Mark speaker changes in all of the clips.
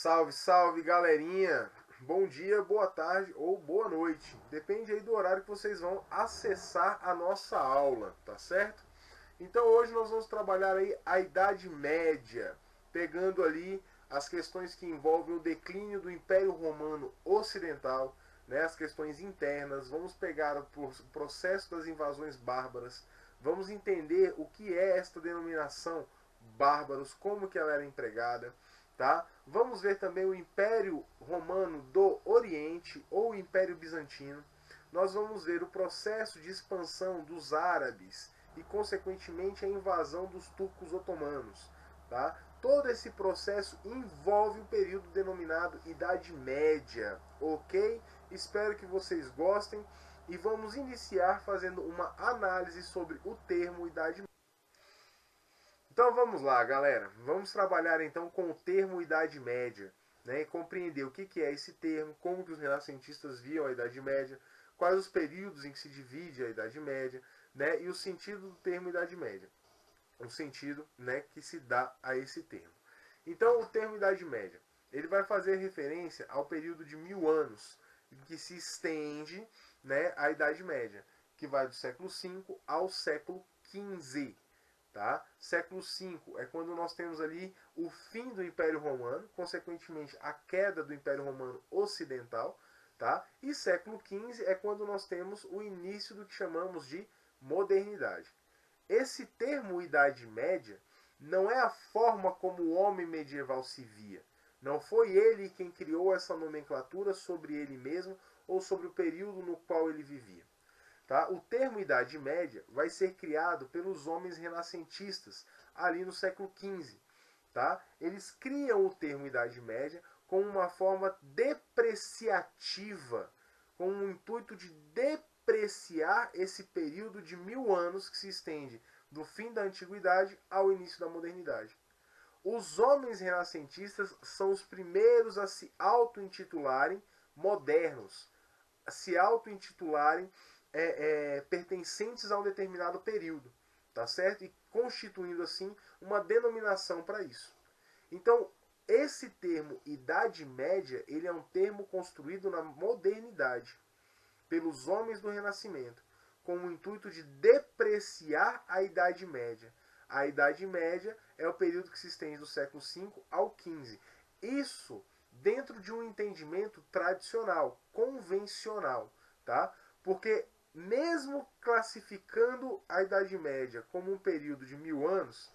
Speaker 1: Salve, salve, galerinha! Bom dia, boa tarde ou boa noite. Depende aí do horário que vocês vão acessar a nossa aula, tá certo? Então hoje nós vamos trabalhar aí a Idade Média, pegando ali as questões que envolvem o declínio do Império Romano Ocidental, né, as questões internas, vamos pegar o processo das invasões bárbaras, vamos entender o que é esta denominação bárbaros, como que ela era empregada, tá? Vamos ver também o Império Romano do Oriente ou Império Bizantino. Nós vamos ver o processo de expansão dos árabes e, consequentemente, a invasão dos turcos otomanos. Tá? Todo esse processo envolve o período denominado Idade Média, ok? Espero que vocês gostem e vamos iniciar fazendo uma análise sobre o termo Idade Média. Então vamos lá, galera. Vamos trabalhar então com o termo Idade Média, né? E compreender o que é esse termo, como que os renascentistas viam a Idade Média, quais os períodos em que se divide a Idade Média, né? E o sentido do termo Idade Média, o sentido, né, que se dá a esse termo. Então o termo Idade Média, ele vai fazer referência ao período de 1000 anos, em que se estende, né, a Idade Média, que vai do século V ao século XV. Tá? Século V é quando nós temos ali o fim do Império Romano, consequentemente a queda do Império Romano Ocidental, tá? E século XV é quando nós temos o início do que chamamos de modernidade. Esse termo Idade Média não é a forma como o homem medieval se via. Não foi ele quem criou essa nomenclatura sobre ele mesmo ou sobre o período no qual ele vivia. Tá? O termo Idade Média vai ser criado pelos homens renascentistas ali no século XV. Tá? Eles criam o termo Idade Média como uma forma depreciativa, com o intuito de depreciar esse período de 1000 anos que se estende do fim da Antiguidade ao início da Modernidade. Os homens renascentistas são os primeiros a se auto-intitularem modernos, a se auto-intitularem pertencentes a um determinado período, tá certo? E constituindo assim uma denominação para isso. Então, esse termo Idade Média, ele é um termo construído na modernidade pelos homens do Renascimento, com o intuito de depreciar a Idade Média. A Idade Média é o período que se estende do século V ao XV. Isso dentro de um entendimento tradicional, convencional, tá? Porque mesmo classificando a Idade Média como um período de 1000 anos,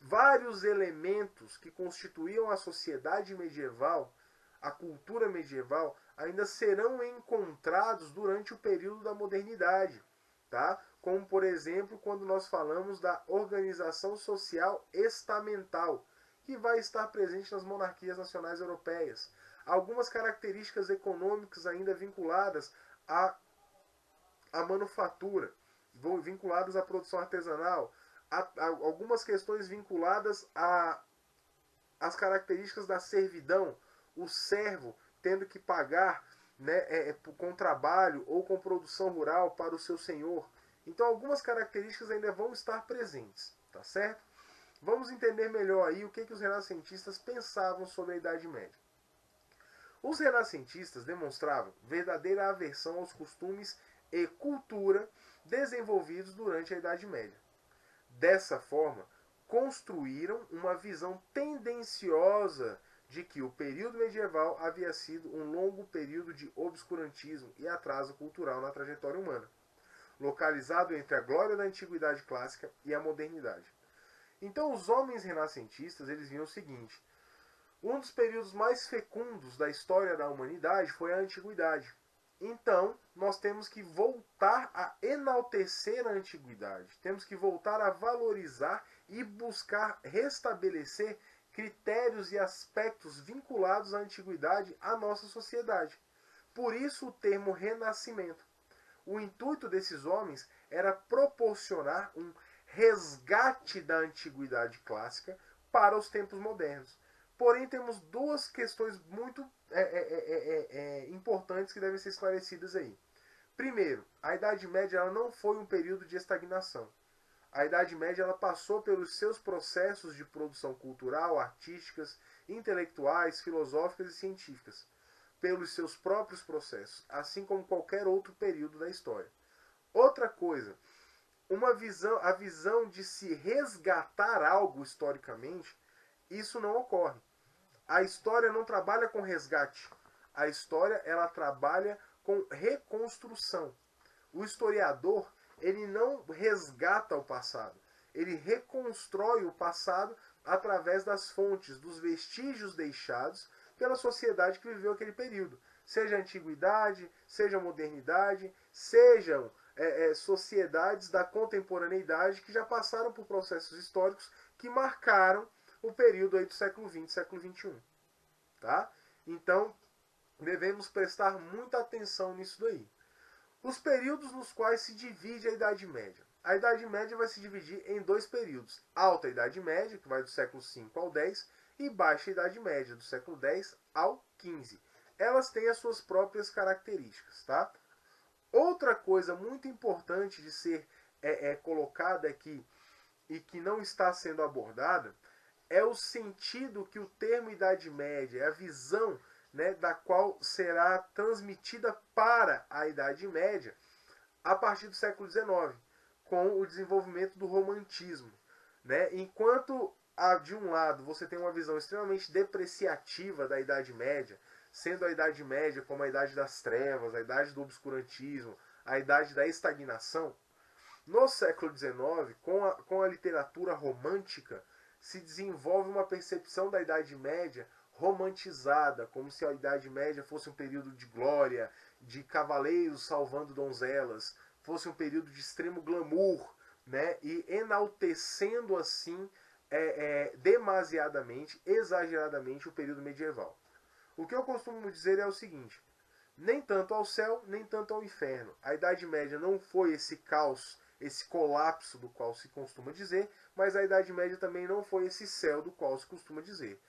Speaker 1: vários elementos que constituíam a sociedade medieval, a cultura medieval, ainda serão encontrados durante o período da modernidade, tá? Como, por exemplo, quando nós falamos da organização social estamental, que vai estar presente nas monarquias nacionais europeias. Algumas características econômicas ainda vinculadas à manufatura, vinculadas à produção artesanal, algumas questões vinculadas às características da servidão, o servo tendo que pagar, né, com trabalho ou com produção rural para o seu senhor. Então algumas características ainda vão estar presentes, tá certo? Vamos entender melhor aí o que os renascentistas pensavam sobre a Idade Média. Os renascentistas demonstravam verdadeira aversão aos costumes e cultura desenvolvidos durante a Idade Média. Dessa forma, construíram uma visão tendenciosa de que o período medieval havia sido um longo período de obscurantismo e atraso cultural na trajetória humana, localizado entre a glória da antiguidade clássica e a modernidade. Então, os homens renascentistas eles viam o seguinte: um dos períodos mais fecundos da história da humanidade foi a antiguidade. Então, nós temos que voltar a enaltecer a antiguidade. Temos que voltar a valorizar e buscar restabelecer critérios e aspectos vinculados à antiguidade à nossa sociedade. Por isso o termo renascimento. O intuito desses homens era proporcionar um resgate da antiguidade clássica para os tempos modernos. Porém, temos duas questões muito importantes que devem ser esclarecidas aí. Primeiro, a Idade Média ela não foi um período de estagnação. A Idade Média ela passou pelos seus processos de produção cultural, artísticas, intelectuais, filosóficas e científicas, pelos seus próprios processos, assim como qualquer outro período da história. Outra coisa, a visão de se resgatar algo historicamente, isso não ocorre. A história não trabalha com resgate. A história, ela trabalha com reconstrução. O historiador, ele não resgata o passado. Ele reconstrói o passado através das fontes, dos vestígios deixados pela sociedade que viveu aquele período. Seja a antiguidade, seja a modernidade, sejam sociedades da contemporaneidade que já passaram por processos históricos que marcaram o período aí do século XX, século XXI. Tá? Então, devemos prestar muita atenção nisso daí. Os períodos nos quais se divide a Idade Média. A Idade Média vai se dividir em dois períodos. Alta Idade Média, que vai do século V ao X, e Baixa Idade Média, do século X ao XV. Elas têm as suas próprias características. Tá? Outra coisa muito importante de ser colocada aqui e que não está sendo abordada é o sentido que o termo Idade Média, a visão, né, da qual será transmitida para a Idade Média a partir do século XIX, com o desenvolvimento do romantismo. Né? Enquanto, de um lado, você tem uma visão extremamente depreciativa da Idade Média, sendo a Idade Média como a Idade das Trevas, a Idade do Obscurantismo, a Idade da Estagnação, no século XIX, com a literatura romântica, se desenvolve uma percepção da Idade Média romantizada, como se a Idade Média fosse um período de glória, de cavaleiros salvando donzelas, fosse um período de extremo glamour, né? E enaltecendo assim demasiadamente, exageradamente o período medieval. O que eu costumo dizer é o seguinte: nem tanto ao céu, nem tanto ao inferno. A Idade Média não foi esse caos, esse colapso do qual se costuma dizer, mas a Idade Média também não foi esse céu do qual se costuma dizer.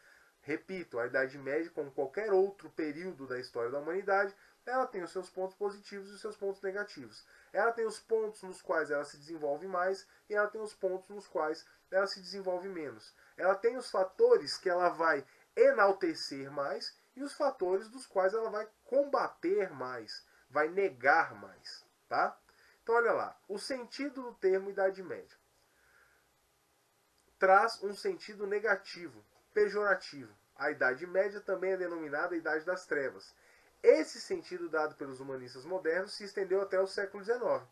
Speaker 1: Repito, a Idade Média, como qualquer outro período da história da humanidade, ela tem os seus pontos positivos e os seus pontos negativos. Ela tem os pontos nos quais ela se desenvolve mais e ela tem os pontos nos quais ela se desenvolve menos. Ela tem os fatores que ela vai enaltecer mais e os fatores dos quais ela vai combater mais, vai negar mais, tá? Então olha lá, o sentido do termo Idade Média traz um sentido negativo, pejorativo. A Idade Média também é denominada Idade das Trevas. Esse sentido dado pelos humanistas modernos se estendeu até o século XIX.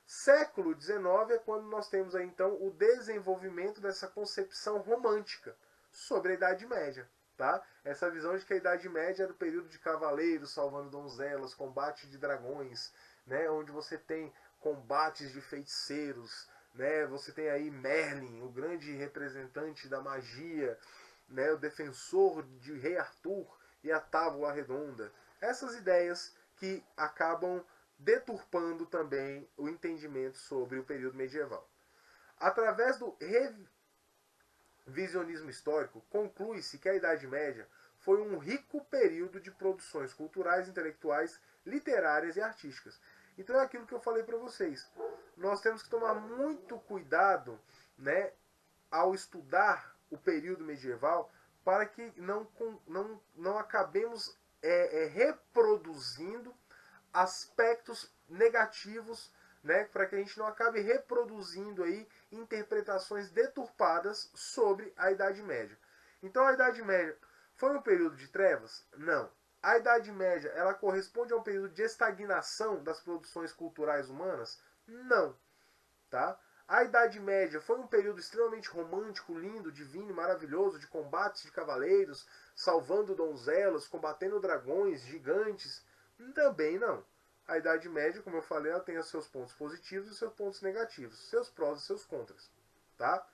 Speaker 1: Século XIX é quando nós temos aí, então, o desenvolvimento dessa concepção romântica sobre a Idade Média. Tá? Essa visão de que a Idade Média era o período de cavaleiros salvando donzelas, combate de dragões, né? Onde você tem combates de feiticeiros, né? Você tem aí Merlin, o grande representante da magia, né? O defensor de Rei Arthur e a Távola Redonda. Essas ideias que acabam deturpando também o entendimento sobre o período medieval. Através do revisionismo histórico, conclui-se que a Idade Média foi um rico período de produções culturais, intelectuais, literárias e artísticas. Então é aquilo que eu falei para vocês. Nós temos que tomar muito cuidado, né, ao estudar o período medieval para que não acabemos reproduzindo aspectos negativos, né, para que a gente não acabe reproduzindo aí interpretações deturpadas sobre a Idade Média. Então a Idade Média foi um período de trevas? Não. A Idade Média, ela corresponde a um período de estagnação das produções culturais humanas? Não. Tá? A Idade Média foi um período extremamente romântico, lindo, divino, maravilhoso, de combates de cavaleiros, salvando donzelas, combatendo dragões gigantes? Também não. A Idade Média, como eu falei, ela tem os seus pontos positivos e os seus pontos negativos, seus prós e seus contras. Tá?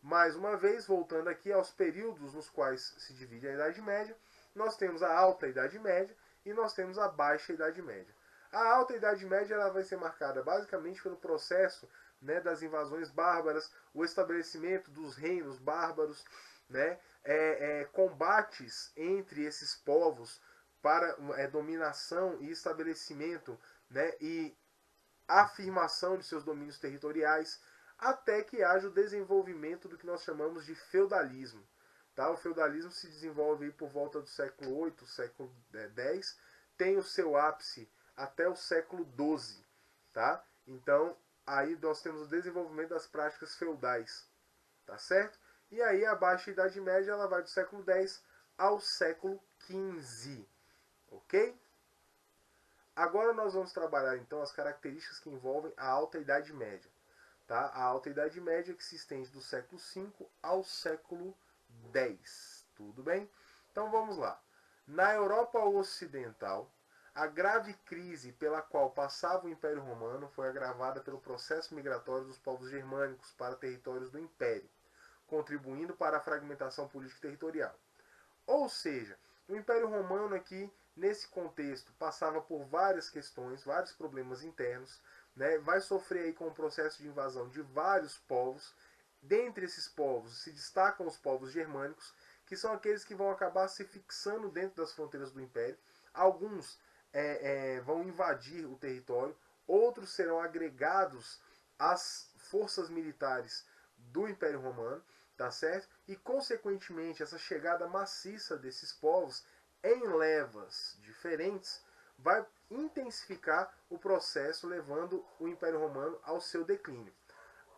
Speaker 1: Mais uma vez, voltando aqui aos períodos nos quais se divide a Idade Média, nós temos a Alta Idade Média e nós temos a Baixa Idade Média. A Alta Idade Média ela vai ser marcada basicamente pelo processo, né, das invasões bárbaras, o estabelecimento dos reinos bárbaros, né, combates entre esses povos para dominação e estabelecimento, né, e afirmação de seus domínios territoriais, até que haja o desenvolvimento do que nós chamamos de feudalismo. Tá? O feudalismo se desenvolve aí por volta do século 8, século 10, tem o seu ápice até o século 12. Tá? Então, aí nós temos o desenvolvimento das práticas feudais. Tá certo? E aí a Baixa Idade Média ela vai do século 10 ao século 15. Ok? Agora nós vamos trabalhar então as características que envolvem a Alta Idade Média. Tá? A Alta Idade Média que se estende do século 5 ao século 10. Tudo bem? Então vamos lá. Na Europa Ocidental, a grave crise pela qual passava o Império Romano foi agravada pelo processo migratório dos povos germânicos para territórios do Império, contribuindo para a fragmentação política e territorial. Ou seja, o Império Romano aqui, nesse contexto, passava por várias questões, vários problemas internos, né? Vai sofrer aí com o processo de invasão de vários povos. Dentre esses povos se destacam os povos germânicos, que são aqueles que vão acabar se fixando dentro das fronteiras do Império. Alguns vão invadir o território, outros serão agregados às forças militares do Império Romano, tá certo? E consequentemente essa chegada maciça desses povos em levas diferentes vai intensificar o processo, levando o Império Romano ao seu declínio.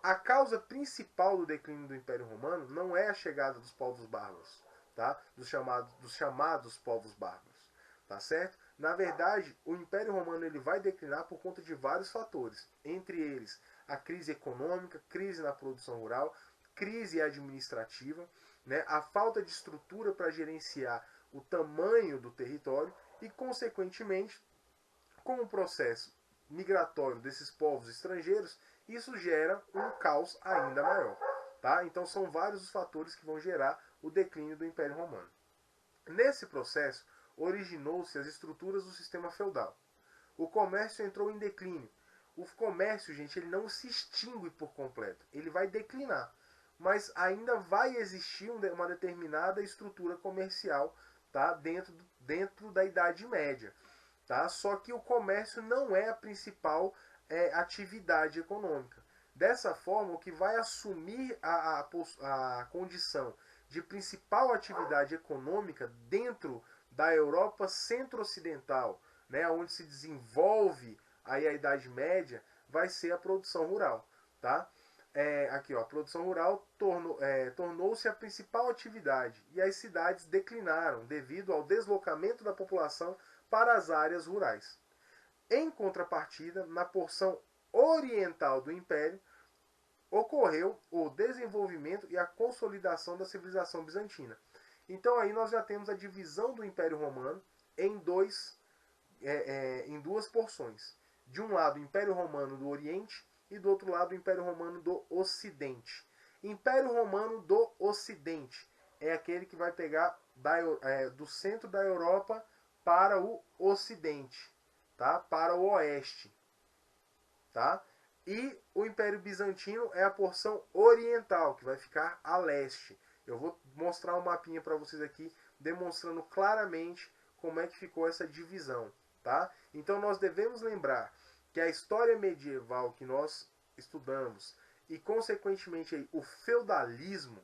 Speaker 1: A causa principal do declínio do Império Romano não é a chegada dos povos bárbaros, tá? Dos chamados povos bárbaros, tá certo? Na verdade, o Império Romano ele vai declinar por conta de vários fatores, entre eles a crise econômica, crise na produção rural, crise administrativa, né? A falta de estrutura para gerenciar o tamanho do território e, consequentemente, com o processo migratório desses povos estrangeiros, isso gera um caos ainda maior. Tá? Então são vários os fatores que vão gerar o declínio do Império Romano. Nesse processo, originou-se as estruturas do sistema feudal. O comércio entrou em declínio. O comércio, gente, ele não se extingue por completo. Ele vai declinar. Mas ainda vai existir uma determinada estrutura comercial, tá? dentro da Idade Média. Tá? Só que o comércio não é a principal atividade econômica. Dessa forma, o que vai assumir a condição de principal atividade econômica dentro da Europa centro-ocidental, né, onde se desenvolve aí a Idade Média, vai ser a produção rural. Tá? Aqui, ó, a produção rural tornou-se a principal atividade e as cidades declinaram devido ao deslocamento da população para as áreas rurais. Em contrapartida, na porção oriental do Império, ocorreu o desenvolvimento e a consolidação da civilização bizantina. Então aí nós já temos a divisão do Império Romano em duas porções. De um lado, o Império Romano do Oriente e do outro lado, o Império Romano do Ocidente. Império Romano do Ocidente é aquele que vai pegar do centro da Europa para o Ocidente, tá? Para o Oeste, tá? E o Império Bizantino é a porção oriental, que vai ficar a leste. Eu vou mostrar um mapinha para vocês aqui, demonstrando claramente como é que ficou essa divisão, tá? Então nós devemos lembrar que a história medieval que nós estudamos e consequentemente aí, o feudalismo,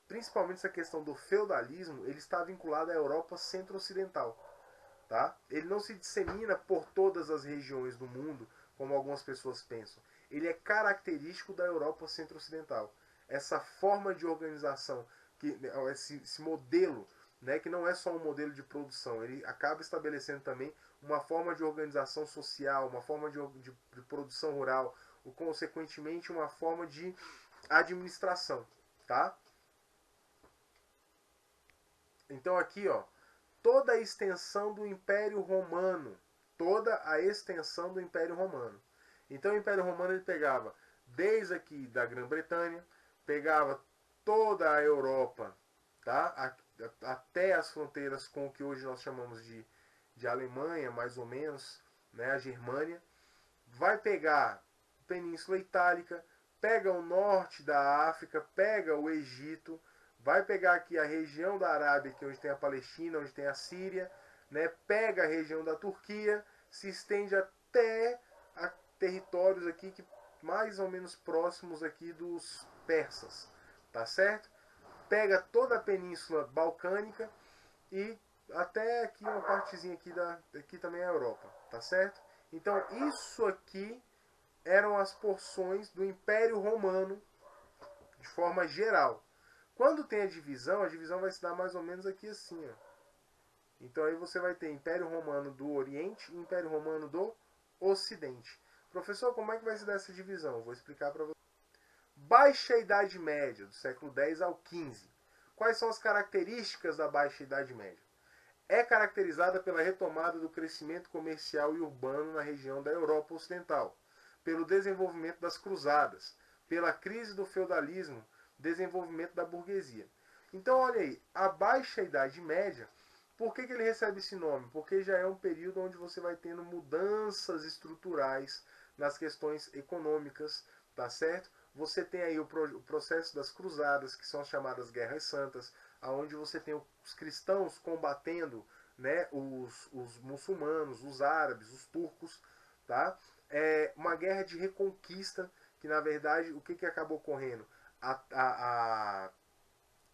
Speaker 1: principalmente essa questão do feudalismo, ele está vinculado à Europa centro-ocidental. Tá? Ele não se dissemina por todas as regiões do mundo, como algumas pessoas pensam. Ele é característico da Europa centro-ocidental. Essa forma de organização, esse modelo, né, que não é só um modelo de produção, ele acaba estabelecendo também uma forma de organização social, uma forma de produção rural, ou consequentemente uma forma de administração. Tá? Então aqui, ó, toda a extensão do Império Romano. Toda a extensão do Império Romano. Então o Império Romano ele pegava desde aqui da Grã-Bretanha, pegava toda a Europa, tá? Até as fronteiras com o que hoje nós chamamos de Alemanha, mais ou menos, né? A Germânia. Vai pegar a Península Itálica, pega o norte da África, pega o Egito, vai pegar aqui a região da Arábia, que é onde tem a Palestina, onde tem a Síria, né? Pega a região da Turquia, se estende até a territórios aqui que mais ou menos próximos aqui dos persas, tá certo? pega toda a península balcânica e até aqui uma partezinha aqui também é a Europa, tá certo? Então isso aqui eram as porções do Império Romano de forma geral. Quando tem a divisão vai se dar mais ou menos aqui assim, ó. Então aí você vai ter Império Romano do Oriente e Império Romano do Ocidente. Professor, como é que vai se dar essa divisão? Vou explicar para você. Baixa Idade Média, do século X ao XV. Quais são as características da Baixa Idade Média? É caracterizada pela retomada do crescimento comercial e urbano na região da Europa Ocidental, pelo desenvolvimento das cruzadas, pela crise do feudalismo, desenvolvimento da burguesia. Então, olha aí, a Baixa Idade Média, por que ele recebe esse nome? Porque já é um período onde você vai tendo mudanças estruturais nas questões econômicas, tá certo? Você tem aí o processo das cruzadas, que são as chamadas guerras santas, onde você tem os cristãos combatendo, né, os muçulmanos, os árabes, os turcos, tá? É uma guerra de reconquista, que na verdade o que acabou ocorrendo? A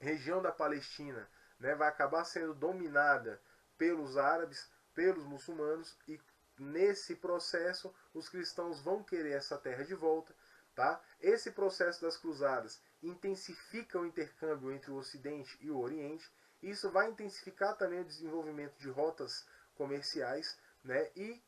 Speaker 1: região da Palestina, né, vai acabar sendo dominada pelos árabes, pelos muçulmanos, e nesse processo os cristãos vão querer essa terra de volta. Tá? Esse processo das cruzadas intensifica o intercâmbio entre o Ocidente e o Oriente. Isso vai intensificar também o desenvolvimento de rotas comerciais, né? E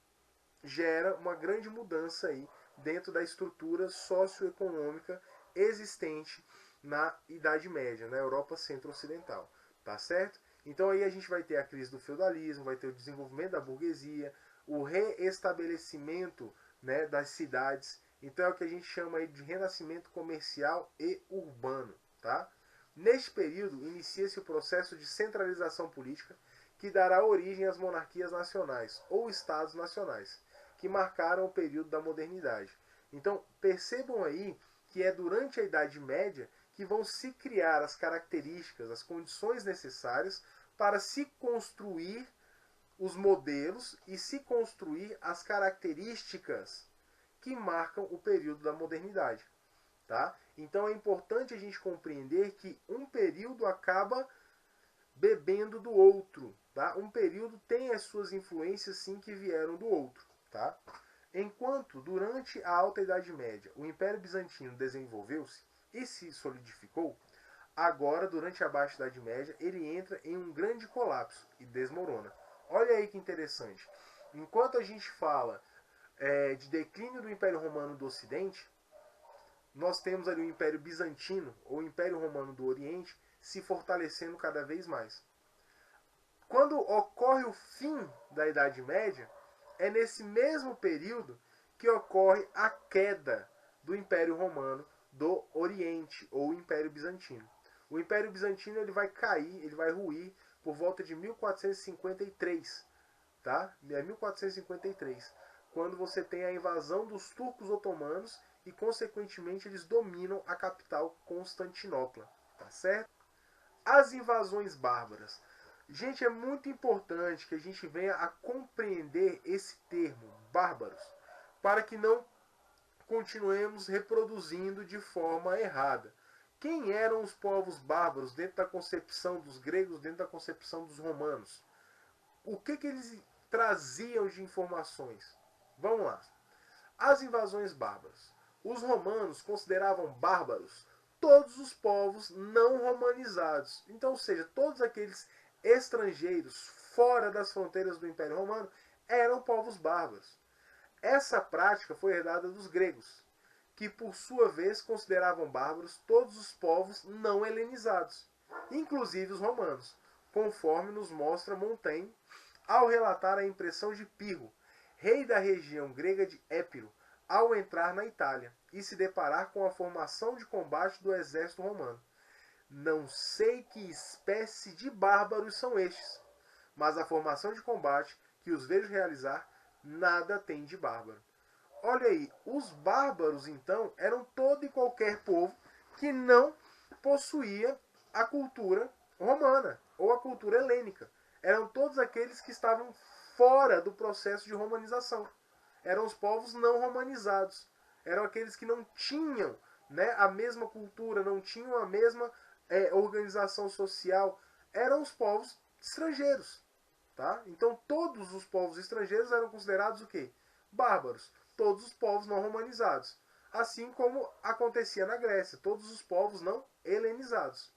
Speaker 1: gera uma grande mudança aí dentro da estrutura socioeconômica existente na Idade Média, na Europa Centro-Ocidental. Tá certo? Então aí a gente vai ter a crise do feudalismo, vai ter o desenvolvimento da burguesia, o reestabelecimento, né, das cidades. Então é o que a gente chama aí de renascimento comercial e urbano. Tá? Neste período, inicia-se o processo de centralização política que dará origem às monarquias nacionais ou estados nacionais, que marcaram o período da modernidade. Então percebam aí que é durante a Idade Média que vão se criar as características, as condições necessárias para se construir os modelos e se construir as características que marcam o período da modernidade. Tá? Então é importante a gente compreender que um período acaba bebendo do outro. Tá? Um período tem as suas influências sim que vieram do outro. Tá? Enquanto durante a Alta Idade Média o Império Bizantino desenvolveu-se e se solidificou, agora durante a Baixa Idade Média ele entra em um grande colapso e desmorona. Olha aí que interessante. Enquanto a gente fala de declínio do Império Romano do Ocidente, nós temos ali o Império Bizantino, ou Império Romano do Oriente, se fortalecendo cada vez mais. Quando ocorre o fim da Idade Média, é nesse mesmo período que ocorre a queda do Império Romano do Oriente, ou Império Bizantino. O Império Bizantino ele vai cair, ele vai ruir por volta de 1453, tá? É 1453, quando você tem a invasão dos turcos otomanos e, consequentemente, eles dominam a capital Constantinopla, tá certo? As invasões bárbaras. Gente, é muito importante que a gente venha a compreender esse termo, bárbaros, para que não continuemos reproduzindo de forma errada. Quem eram os povos bárbaros dentro da concepção dos gregos, dentro da concepção dos romanos? O que eles traziam de informações? Vamos lá. As invasões bárbaras. Os romanos consideravam bárbaros todos os povos não romanizados. Então, ou seja, todos aqueles estrangeiros fora das fronteiras do Império Romano eram povos bárbaros. Essa prática foi herdada dos gregos, que por sua vez consideravam bárbaros todos os povos não helenizados, inclusive os romanos, conforme nos mostra Montaigne ao relatar a impressão de Pirro, rei da região grega de Épiro, ao entrar na Itália e se deparar com a formação de combate do exército romano. Não sei que espécie de bárbaros são estes, mas a formação de combate que os vejo realizar nada tem de bárbaro. Olha aí, os bárbaros então eram todo e qualquer povo que não possuía a cultura romana ou a cultura helênica. Eram todos aqueles que estavam fora do processo de romanização. Eram os povos não romanizados. Eram aqueles que não tinham, né, a mesma cultura, não tinham a mesma organização social eram os povos estrangeiros. Tá? Então todos os povos estrangeiros eram considerados o quê? Bárbaros. Todos os povos não romanizados. Assim como acontecia na Grécia, todos os povos não helenizados.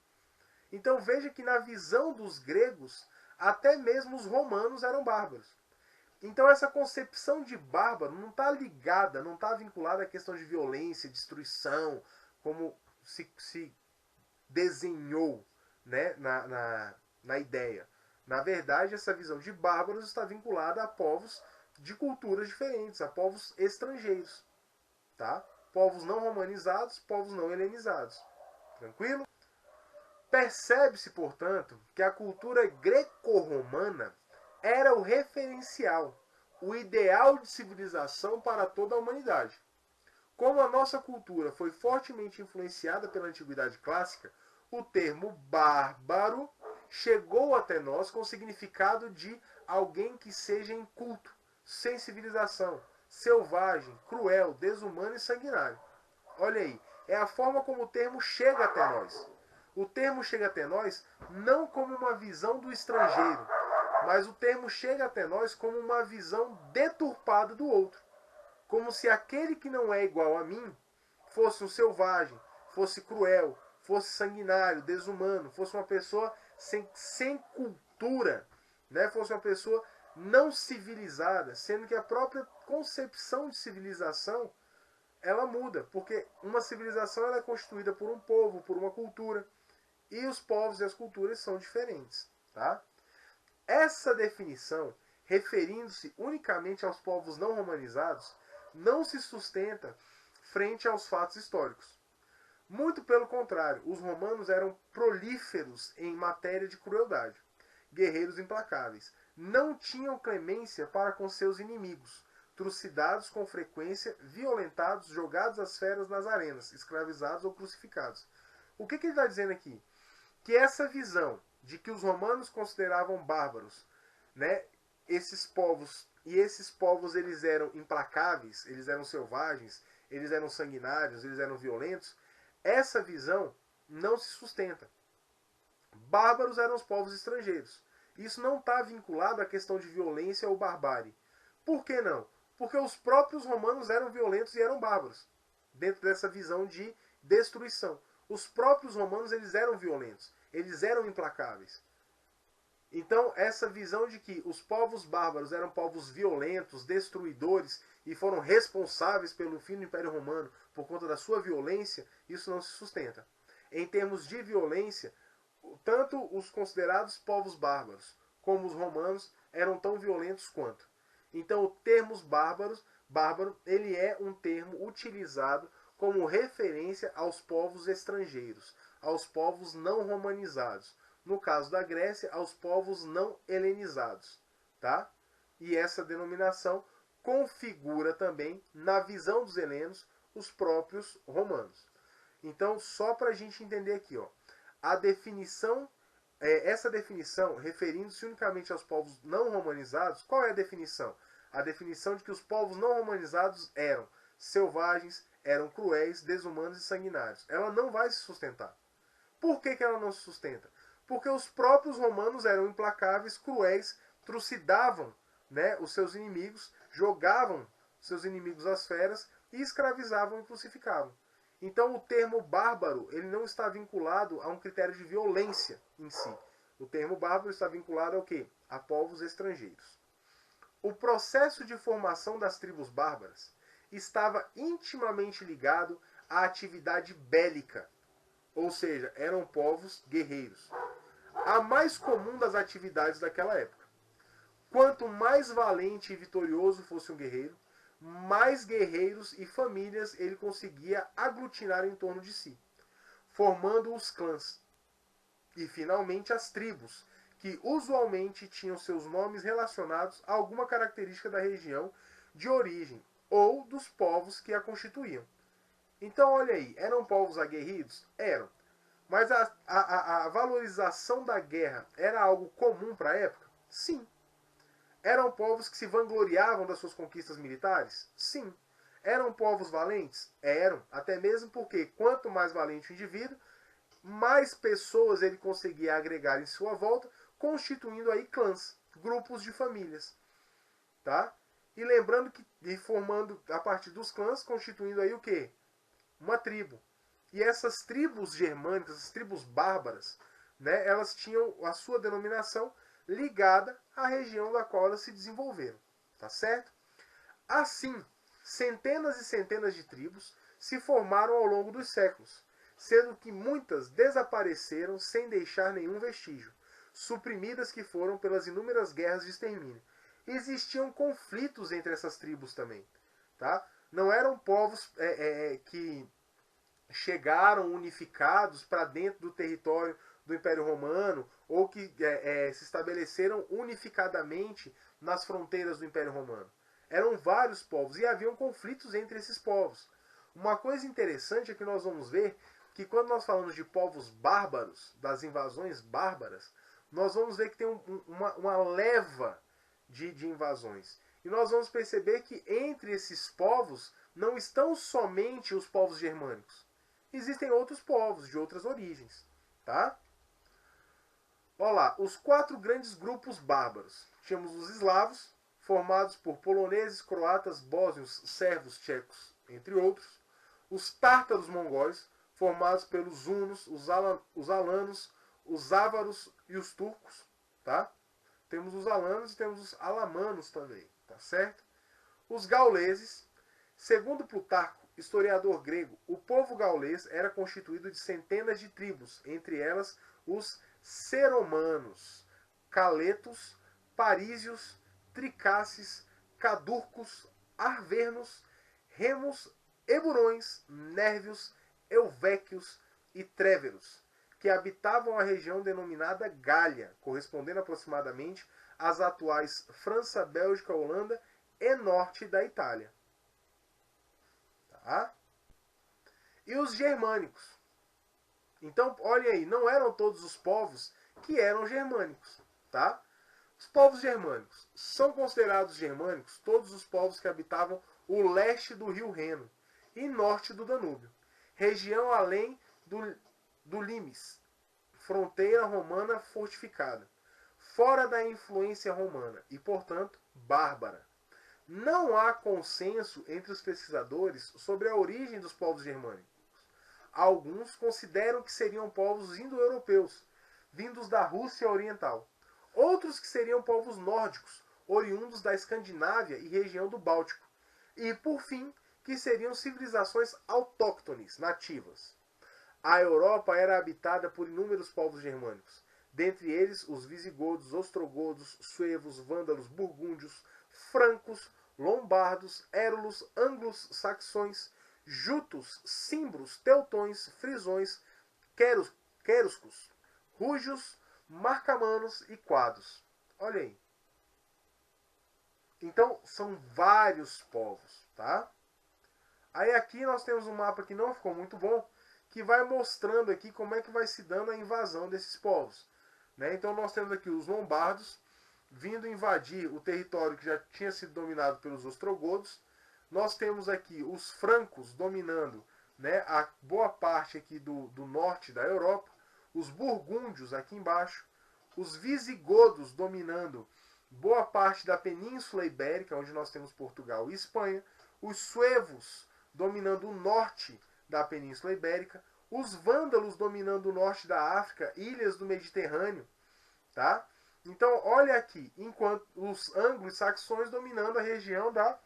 Speaker 1: Então veja que na visão dos gregos, até mesmo os romanos eram bárbaros. Então essa concepção de bárbaro não está ligada, não está vinculada à questão de violência, destruição, como se desenhou, né, na ideia. Na verdade, essa visão de bárbaros está vinculada a povos de culturas diferentes, a povos estrangeiros. Tá? Povos não romanizados, povos não helenizados. Tranquilo? Percebe-se, portanto, que a cultura greco-romana era o referencial, o ideal de civilização para toda a humanidade. Como a nossa cultura foi fortemente influenciada pela antiguidade clássica, o termo bárbaro chegou até nós com o significado de alguém que seja inculto, sem civilização, selvagem, cruel, desumano e sanguinário. Olha aí, é a forma como o termo chega até nós. O termo chega até nós não como uma visão do estrangeiro, mas o termo chega até nós como uma visão deturpada do outro. Como se aquele que não é igual a mim fosse um selvagem, fosse cruel, fosse sanguinário, desumano, fosse uma pessoa sem cultura, né? Fosse uma pessoa não civilizada, sendo que a própria concepção de civilização ela muda, porque uma civilização ela é constituída por um povo, por uma cultura, e os povos e as culturas são diferentes. Tá? Essa definição, referindo-se unicamente aos povos não romanizados, não se sustenta frente aos fatos históricos. Muito pelo contrário, os romanos eram prolíferos em matéria de crueldade, guerreiros implacáveis. Não tinham clemência para com seus inimigos, trucidados com frequência, violentados, jogados às feras nas arenas, escravizados ou crucificados. O que ele está dizendo aqui? Que essa visão de que os romanos consideravam bárbaros, né, esses povos eles eram implacáveis, eles eram selvagens, eles eram sanguinários, eles eram violentos, essa visão não se sustenta. Bárbaros eram os povos estrangeiros. Isso não está vinculado à questão de violência ou barbárie. Por que não? Porque os próprios romanos eram violentos e eram bárbaros, dentro dessa visão de destruição. Os próprios romanos eles eram violentos, eles eram implacáveis. Então, essa visão de que os povos bárbaros eram povos violentos, destruidores e foram responsáveis pelo fim do Império Romano por conta da sua violência, isso não se sustenta. Em termos de violência, tanto os considerados povos bárbaros como os romanos eram tão violentos quanto. Então, o termo bárbaro, ele é um termo utilizado como referência aos povos estrangeiros, aos povos não romanizados. No caso da Grécia, aos povos não helenizados. Tá? E essa denominação configura também, na visão dos helenos, os próprios romanos. Então, só para a gente entender aqui, ó, a definição, essa definição, referindo-se unicamente aos povos não romanizados, qual é a definição? A definição de que os povos não romanizados eram selvagens, eram cruéis, desumanos e sanguinários. Ela não vai se sustentar. Por que ela não se sustenta? Porque os próprios romanos eram implacáveis, cruéis, trucidavam, né, os seus inimigos, jogavam seus inimigos às feras e escravizavam e crucificavam. Então o termo bárbaro ele não está vinculado a um critério de violência em si. O termo bárbaro está vinculado ao quê? A povos estrangeiros. O processo de formação das tribos bárbaras estava intimamente ligado à atividade bélica, ou seja, eram povos guerreiros. A mais comum das atividades daquela época. Quanto mais valente e vitorioso fosse um guerreiro, mais guerreiros e famílias ele conseguia aglutinar em torno de si, formando os clãs. E, finalmente, as tribos, que usualmente tinham seus nomes relacionados a alguma característica da região de origem ou dos povos que a constituíam. Então, olha aí, eram povos aguerridos? Eram. Mas a valorização da guerra era algo comum para a época? Sim. Eram povos que se vangloriavam das suas conquistas militares? Sim. Eram povos valentes? Eram. Até mesmo porque quanto mais valente o indivíduo, mais pessoas ele conseguia agregar em sua volta, constituindo aí clãs, grupos de famílias, tá? E lembrando que e formando a partir dos clãs, constituindo aí o quê? Uma tribo. E essas tribos germânicas, as tribos bárbaras, né, elas tinham a sua denominação ligada à região da qual elas se desenvolveram, tá certo? Assim, centenas e centenas de tribos se formaram ao longo dos séculos, sendo que muitas desapareceram sem deixar nenhum vestígio, suprimidas que foram pelas inúmeras guerras de extermínio. Existiam conflitos entre essas tribos também, tá? Não eram povos que chegaram unificados para dentro do território do Império Romano ou que se estabeleceram unificadamente nas fronteiras do Império Romano. Eram vários povos e haviam conflitos entre esses povos. Uma coisa interessante é que nós vamos ver que quando nós falamos de povos bárbaros, das invasões bárbaras, nós vamos ver que tem uma leva de invasões. E nós vamos perceber que entre esses povos não estão somente os povos germânicos. Existem outros povos de outras origens, tá? Olha lá, os 4 grandes grupos bárbaros. Tínhamos os eslavos, formados por poloneses, croatas, bósnios, sérvios, tchecos, entre outros. Os tártaros mongóis, formados pelos hunos, os alanos, os ávaros e os turcos, tá? Temos os alanos e temos os alamanos também, tá certo? Os gauleses, segundo Plutarco, historiador grego, o povo gaulês era constituído de centenas de tribos, entre elas os seromanos, caletos, parísios, tricaces, cadurcos, arvernos, remos, eburões, nérvios, euvéquios e tréveros, que habitavam a região denominada Gália, correspondendo aproximadamente às atuais França, Bélgica, Holanda e norte da Itália. Tá? E os germânicos. Então, olhem aí, não eram todos os povos que eram germânicos. Tá? Os povos germânicos são considerados germânicos todos os povos que habitavam o leste do rio Reno e norte do Danúbio, região além do Limes, fronteira romana fortificada, fora da influência romana e, portanto, bárbara. Não há consenso entre os pesquisadores sobre a origem dos povos germânicos. Alguns consideram que seriam povos indo-europeus, vindos da Rússia Oriental. Outros que seriam povos nórdicos, oriundos da Escandinávia e região do Báltico. E, por fim, que seriam civilizações autóctones, nativas. A Europa era habitada por inúmeros povos germânicos, dentre eles os visigodos, ostrogodos, suevos, vândalos, burgúndios, francos, lombardos, érulos, anglos, saxões, jutos, cimbros, teutões, frisões, queruscos, rúgios, marcamanos e quados. Olha aí. Então, são vários povos, tá? Aí aqui nós temos um mapa que não ficou muito bom, que vai mostrando aqui como é que vai se dando a invasão desses povos. Né? Então nós temos aqui os lombardos vindo invadir o território que já tinha sido dominado pelos ostrogodos. Nós temos aqui os francos dominando, né, a boa parte aqui do norte da Europa, os burgúndios aqui embaixo, os visigodos dominando boa parte da Península Ibérica, onde nós temos Portugal e Espanha, os suevos dominando o norte da Península Ibérica, os vândalos dominando o norte da África, ilhas do Mediterrâneo, tá? Então, olha aqui, enquanto os anglo-saxões dominando a região da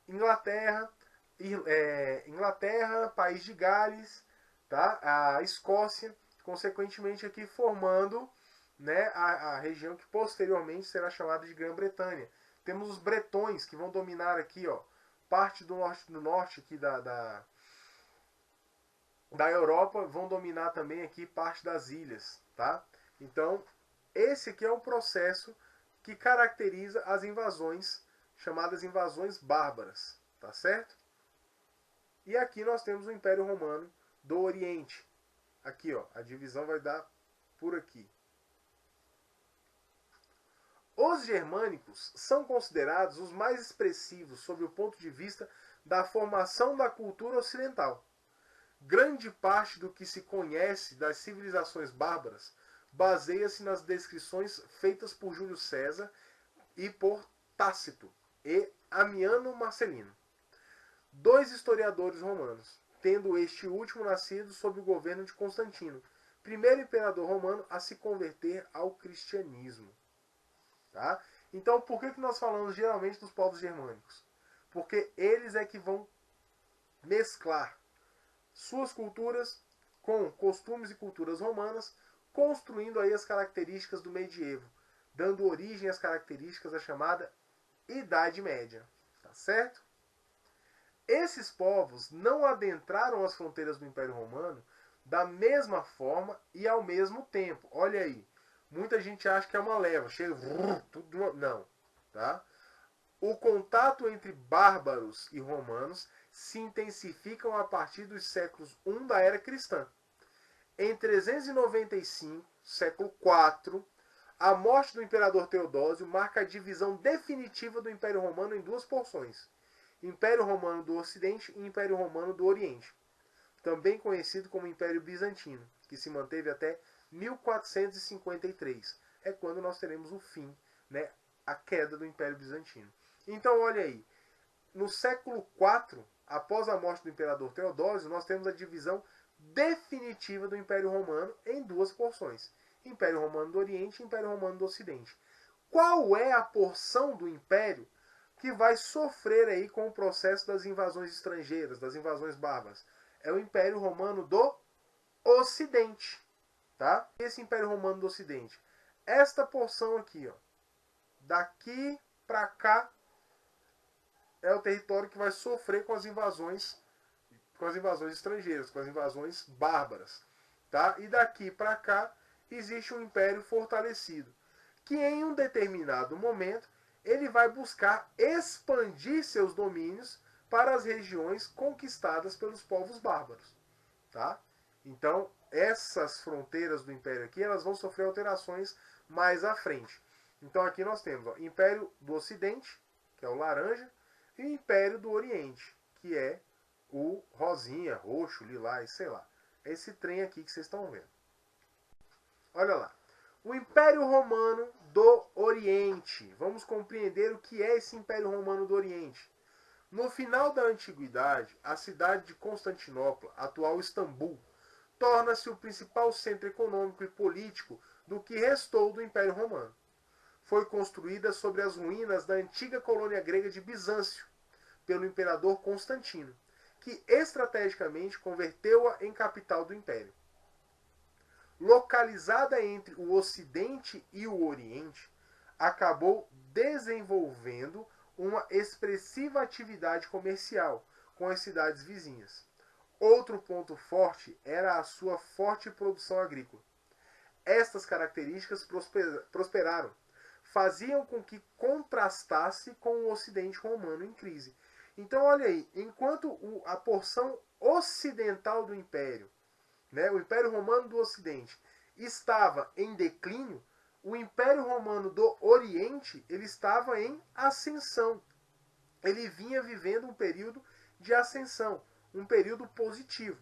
Speaker 1: Inglaterra, País de Gales, tá? A Escócia, consequentemente aqui formando, né, a região que posteriormente será chamada de Grã-Bretanha. Temos os bretões que vão dominar aqui, ó, parte do norte aqui da Europa, vão dominar também aqui parte das ilhas, tá? Então, esse aqui é o processo que caracteriza as invasões, chamadas invasões bárbaras, tá certo? E aqui nós temos o Império Romano do Oriente. Aqui, ó, a divisão vai dar por aqui. Os germânicos são considerados os mais expressivos sob o ponto de vista da formação da cultura ocidental. Grande parte do que se conhece das civilizações bárbaras baseia-se nas descrições feitas por Júlio César e por Tácito e Amiano Marcelino, dois historiadores romanos, tendo este último nascido sob o governo de Constantino, primeiro imperador romano a se converter ao cristianismo. Tá? Então, por que nós falamos geralmente dos povos germânicos? Porque eles é que vão mesclar suas culturas com costumes e culturas romanas, construindo aí as características do medievo, dando origem às características da chamada Idade Média. Tá certo? Esses povos não adentraram as fronteiras do Império Romano da mesma forma e ao mesmo tempo. Olha aí, muita gente acha que é uma leva, chega tudo não, tá? O contato entre bárbaros e romanos se intensificam a partir dos séculos I da era cristã. Em 395, século IV, a morte do imperador Teodósio marca a divisão definitiva do Império Romano em duas porções: Império Romano do Ocidente e Império Romano do Oriente, também conhecido como Império Bizantino, que se manteve até 1453. É quando nós teremos o fim, né, a queda do Império Bizantino. Então, olha aí, no século IV, após a morte do imperador Teodósio, nós temos a divisão definitiva do Império Romano em duas porções: Império Romano do Oriente e Império Romano do Ocidente. Qual é a porção do Império que vai sofrer aí com o processo das invasões estrangeiras, das invasões bárbaras? É o Império Romano do Ocidente, tá? Esse Império Romano do Ocidente, esta porção aqui, ó, daqui para cá, é o território que vai sofrer com as invasões estrangeiras, com as invasões bárbaras, tá? E daqui para cá existe um império fortalecido, que em um determinado momento ele vai buscar expandir seus domínios para as regiões conquistadas pelos povos bárbaros, tá? Então, essas fronteiras do império aqui, elas vão sofrer alterações mais à frente. Então aqui nós temos, ó, Império do Ocidente, que é o laranja, e o Império do Oriente, que é o rosinha, roxo, lilás, sei lá. Esse trem aqui que vocês estão vendo. Olha lá. O Império Romano do Oriente. Vamos compreender o que é esse Império Romano do Oriente. No final da Antiguidade, a cidade de Constantinopla, atual Istambul, torna-se o principal centro econômico e político do que restou do Império Romano. Foi construída sobre as ruínas da antiga colônia grega de Bizâncio, pelo imperador Constantino, que estrategicamente converteu-a em capital do Império. Localizada entre o Ocidente e o Oriente, acabou desenvolvendo uma expressiva atividade comercial com as cidades vizinhas. Outro ponto forte era a sua forte produção agrícola. Estas características prosperaram, faziam com que contrastasse com o Ocidente romano em crise. Então, olha aí, enquanto a porção ocidental do Império, né, o Império Romano do Ocidente, estava em declínio, o Império Romano do Oriente ele estava em ascensão. Ele vinha vivendo um período de ascensão, um período positivo.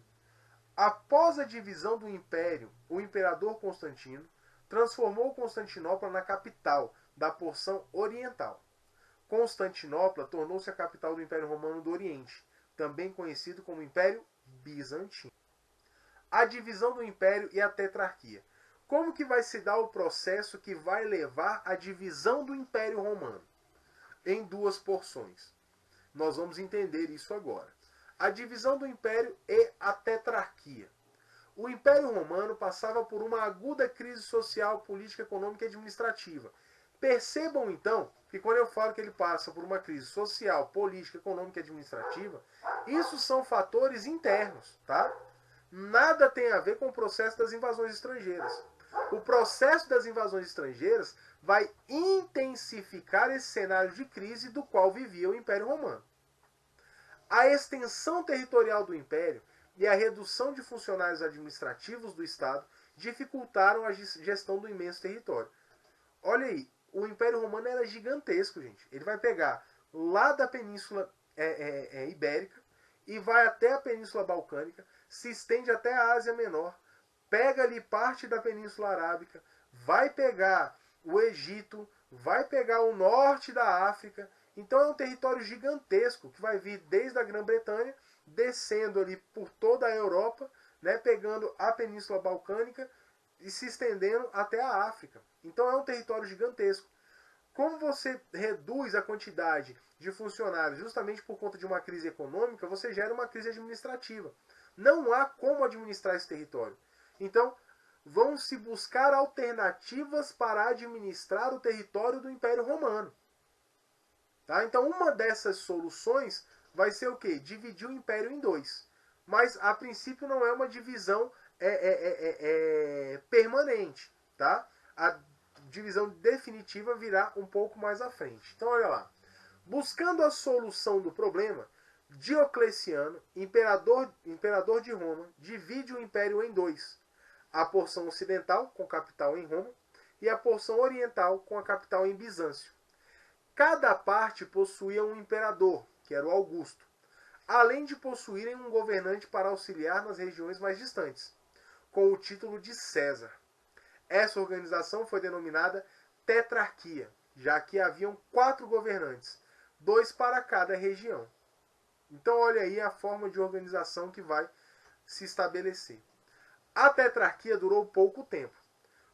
Speaker 1: Após a divisão do Império, o imperador Constantino transformou Constantinopla na capital da porção oriental. Constantinopla tornou-se a capital do Império Romano do Oriente, também conhecido como Império Bizantino. A divisão do Império e a tetrarquia. Como que vai se dar o processo que vai levar à divisão do Império Romano? Em duas porções. Nós vamos entender isso agora. A divisão do Império e a tetrarquia. O Império Romano passava por uma aguda crise social, política, econômica e administrativa. Percebam então que quando eu falo que ele passa por uma crise social, política, econômica e administrativa, isso são fatores internos, tá? Nada tem a ver com o processo das invasões estrangeiras. O processo das invasões estrangeiras vai intensificar esse cenário de crise do qual vivia o Império Romano. A extensão territorial do Império e a redução de funcionários administrativos do Estado dificultaram a gestão do imenso território. Olha aí, o Império Romano era gigantesco, gente. Ele vai pegar lá da Península Ibérica e vai até a Península Balcânica, se estende até a Ásia Menor, pega ali parte da Península Arábica, vai pegar o Egito, vai pegar o norte da África. Então é um território gigantesco que vai vir desde a Grã-Bretanha, descendo ali por toda a Europa, né, pegando a Península Balcânica e se estendendo até a África. Então é um território gigantesco. Como você reduz a quantidade de funcionários justamente por conta de uma crise econômica, você gera uma crise administrativa. Não há como administrar esse território. Então, vão se buscar alternativas para administrar o território do Império Romano. Tá? Então, uma dessas soluções vai ser o quê? Dividir o Império em dois. Mas, a princípio, não é uma divisão permanente. Tá? A divisão definitiva virá um pouco mais à frente. Então, olha lá. Buscando a solução do problema, Diocleciano, imperador de Roma, divide o império em dois. A porção ocidental, com capital em Roma, e a porção oriental, com a capital em Bizâncio. Cada parte possuía um imperador, que era o Augusto, além de possuírem um governante para auxiliar nas regiões mais distantes, com o título de César. Essa organização foi denominada tetrarquia, já que haviam 4 governantes, 2 para cada região. Então olha aí a forma de organização que vai se estabelecer. A tetrarquia durou pouco tempo.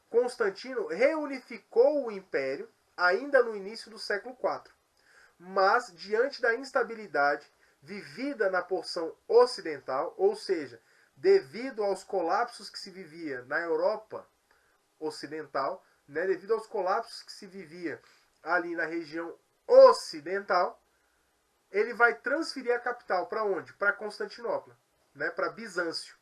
Speaker 1: Constantino reunificou o império ainda no início do século IV, mas diante da instabilidade vivida na porção ocidental, ou seja, devido aos colapsos que se vivia na Europa ocidental, né, devido aos colapsos que se vivia ali na região ocidental, ele vai transferir a capital para onde? Para Constantinopla, né, para Bizâncio,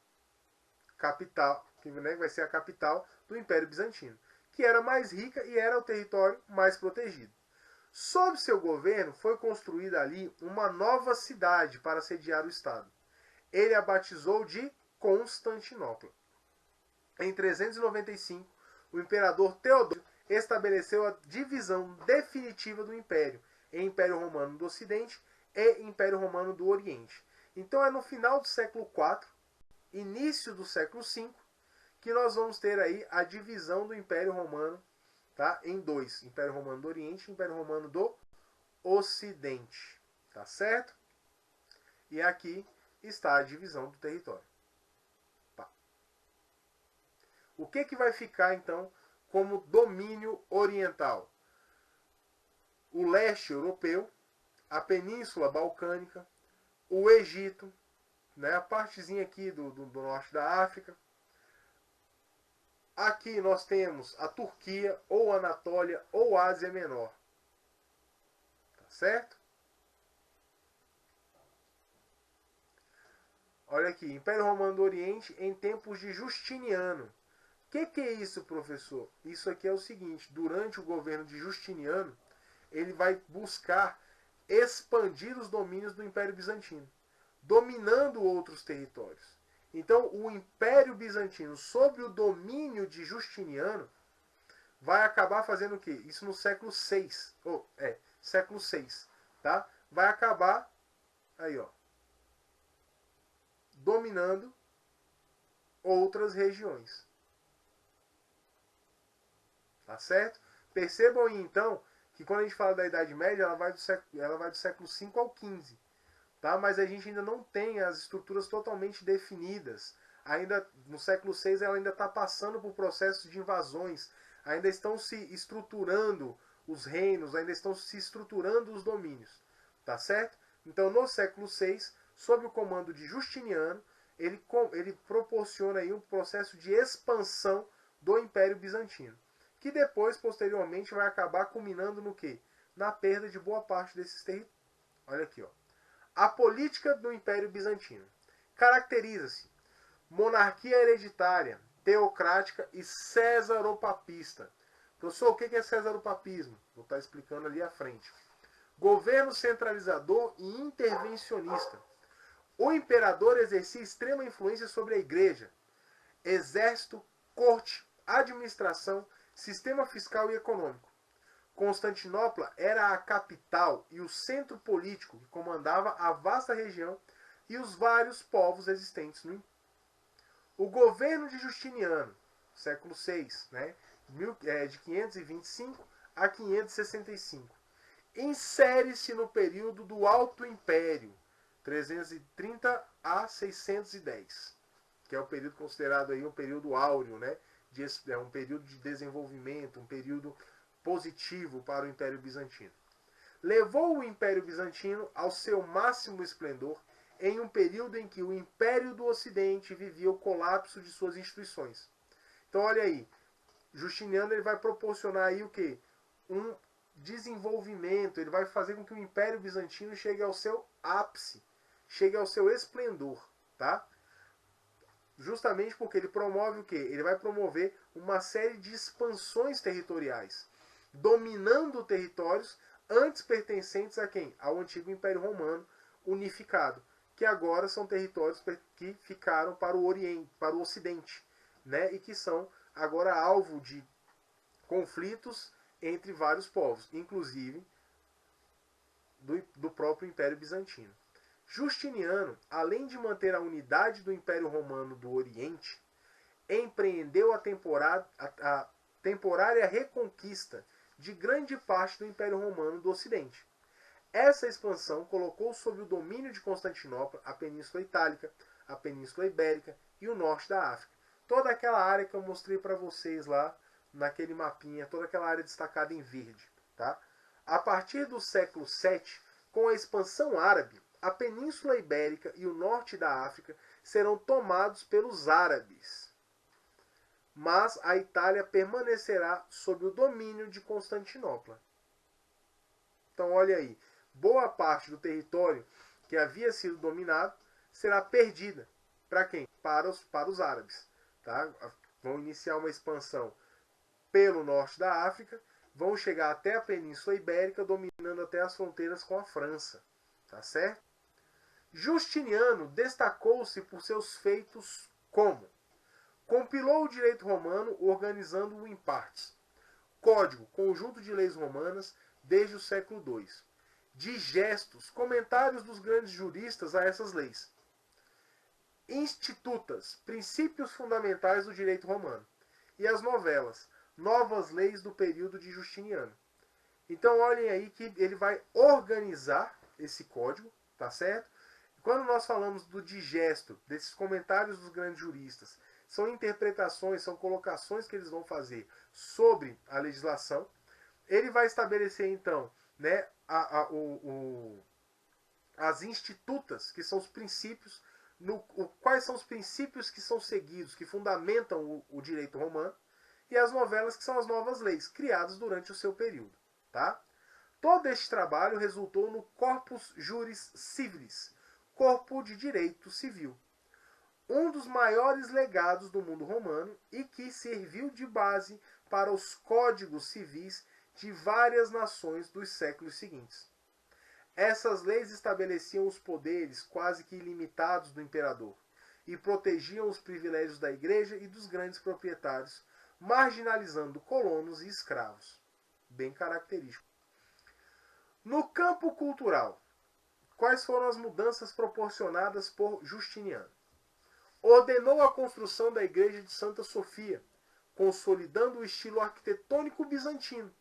Speaker 1: capital, que, né, vai ser a capital do Império Bizantino, que era mais rica e era o território mais protegido. Sob seu governo foi construída ali uma nova cidade para sediar o Estado. Ele a batizou de Constantinopla. Em 395, o imperador Teodósio estabeleceu a divisão definitiva do Império em Império Romano do Ocidente e Império Romano do Oriente. Então é no final do século IV, início do século V, que nós vamos ter aí a divisão do Império Romano, tá, em dois: Império Romano do Oriente e Império Romano do Ocidente. Tá certo? E aqui está a divisão do território. Tá. O que vai ficar então como domínio oriental? O leste europeu, a Península Balcânica, o Egito, né, a partezinha aqui do norte da África. Aqui nós temos a Turquia, ou Anatólia, ou Ásia Menor. Tá certo? Olha aqui, Império Romano do Oriente em tempos de Justiniano. O que é isso, professor? Isso aqui é o seguinte: durante o governo de Justiniano, ele vai buscar expandir os domínios do Império Bizantino, dominando outros territórios. Então, o Império Bizantino, sob o domínio de Justiniano, vai acabar fazendo o quê? Isso no século VI. Século VI. Tá? Vai acabar aí, ó, dominando outras regiões. Tá certo? Percebam aí, então, que quando a gente fala da Idade Média, ela vai do século V ao XV. Tá? Mas a gente ainda não tem as estruturas totalmente definidas. Ainda no século VI ela ainda está passando por processos de invasões. Ainda estão se estruturando os reinos, ainda estão se estruturando os domínios. Tá certo? Então, no século VI, sob o comando de Justiniano, ele proporciona aí um processo de expansão do Império Bizantino, que depois, posteriormente, vai acabar culminando no quê? Na perda de boa parte desses territórios. Olha aqui, ó. A política do Império Bizantino caracteriza-se monarquia hereditária, teocrática e cesaropapista. Professor, o que é cesaropapismo? Vou estar explicando ali à frente. Governo centralizador e intervencionista. O imperador exercia extrema influência sobre a igreja, exército, corte, administração, sistema fiscal e econômico. Constantinopla era a capital e o centro político que comandava a vasta região e os vários povos existentes O governo de Justiniano, século VI, né, de 525 a 565, insere-se no período do Alto Império, 330 a 610, que é o período considerado aí um período áureo, né, um período de desenvolvimento, um período positivo para o Império Bizantino. Levou o Império Bizantino ao seu máximo esplendor em um período em que o Império do Ocidente vivia o colapso de suas instituições. Então, olha aí, Justiniano ele vai proporcionar aí o quê? Um desenvolvimento, ele vai fazer com que o Império Bizantino chegue ao seu ápice, chegue ao seu esplendor, tá? Justamente porque ele promove o quê? Ele vai promover uma série de expansões territoriais, dominando territórios antes pertencentes a quem? Ao antigo Império Romano unificado, que agora são territórios que ficaram para o Oriente, para o Ocidente, né? E que são agora alvo de conflitos entre vários povos, inclusive do próprio Império Bizantino. Justiniano, além de manter a unidade do Império Romano do Oriente, empreendeu a temporária reconquista de grande parte do Império Romano do Ocidente. Essa expansão colocou sob o domínio de Constantinopla a Península Itálica, a Península Ibérica e o norte da África. Toda aquela área que eu mostrei para vocês lá naquele mapinha, toda aquela área destacada em verde. Tá? A partir do século VII, com a expansão árabe, a Península Ibérica e o norte da África serão tomados pelos árabes. Mas a Itália permanecerá sob o domínio de Constantinopla. Então, olha aí, boa parte do território que havia sido dominado será perdida. Para quem? Para os árabes. Tá? Vão iniciar uma expansão pelo norte da África, vão chegar até a Península Ibérica, dominando até as fronteiras com a França. Tá certo? Justiniano destacou-se por seus feitos como: compilou o direito romano organizando-o em partes. Código, conjunto de leis romanas desde o século II. Digestos, comentários dos grandes juristas a essas leis. Institutas, princípios fundamentais do direito romano. E as novelas, novas leis do período de Justiniano. Então olhem aí que ele vai organizar esse código, tá certo? Quando nós falamos do digesto, desses comentários dos grandes juristas, são interpretações, são colocações que eles vão fazer sobre a legislação. Ele vai estabelecer, então, né, as institutas, que são os princípios, quais são os princípios que são seguidos, que fundamentam o direito romano, e as novelas, que são as novas leis, criadas durante o seu período. Tá? Todo este trabalho resultou no Corpus Juris Civilis, corpo de direito civil, um dos maiores legados do mundo romano e que serviu de base para os códigos civis de várias nações dos séculos seguintes. Essas leis estabeleciam os poderes quase que ilimitados do imperador e protegiam os privilégios da igreja e dos grandes proprietários, marginalizando colonos e escravos. Bem característico. No campo cultural, quais foram as mudanças proporcionadas por Justiniano? Ordenou a construção da igreja de Santa Sofia, consolidando o estilo arquitetônico bizantino,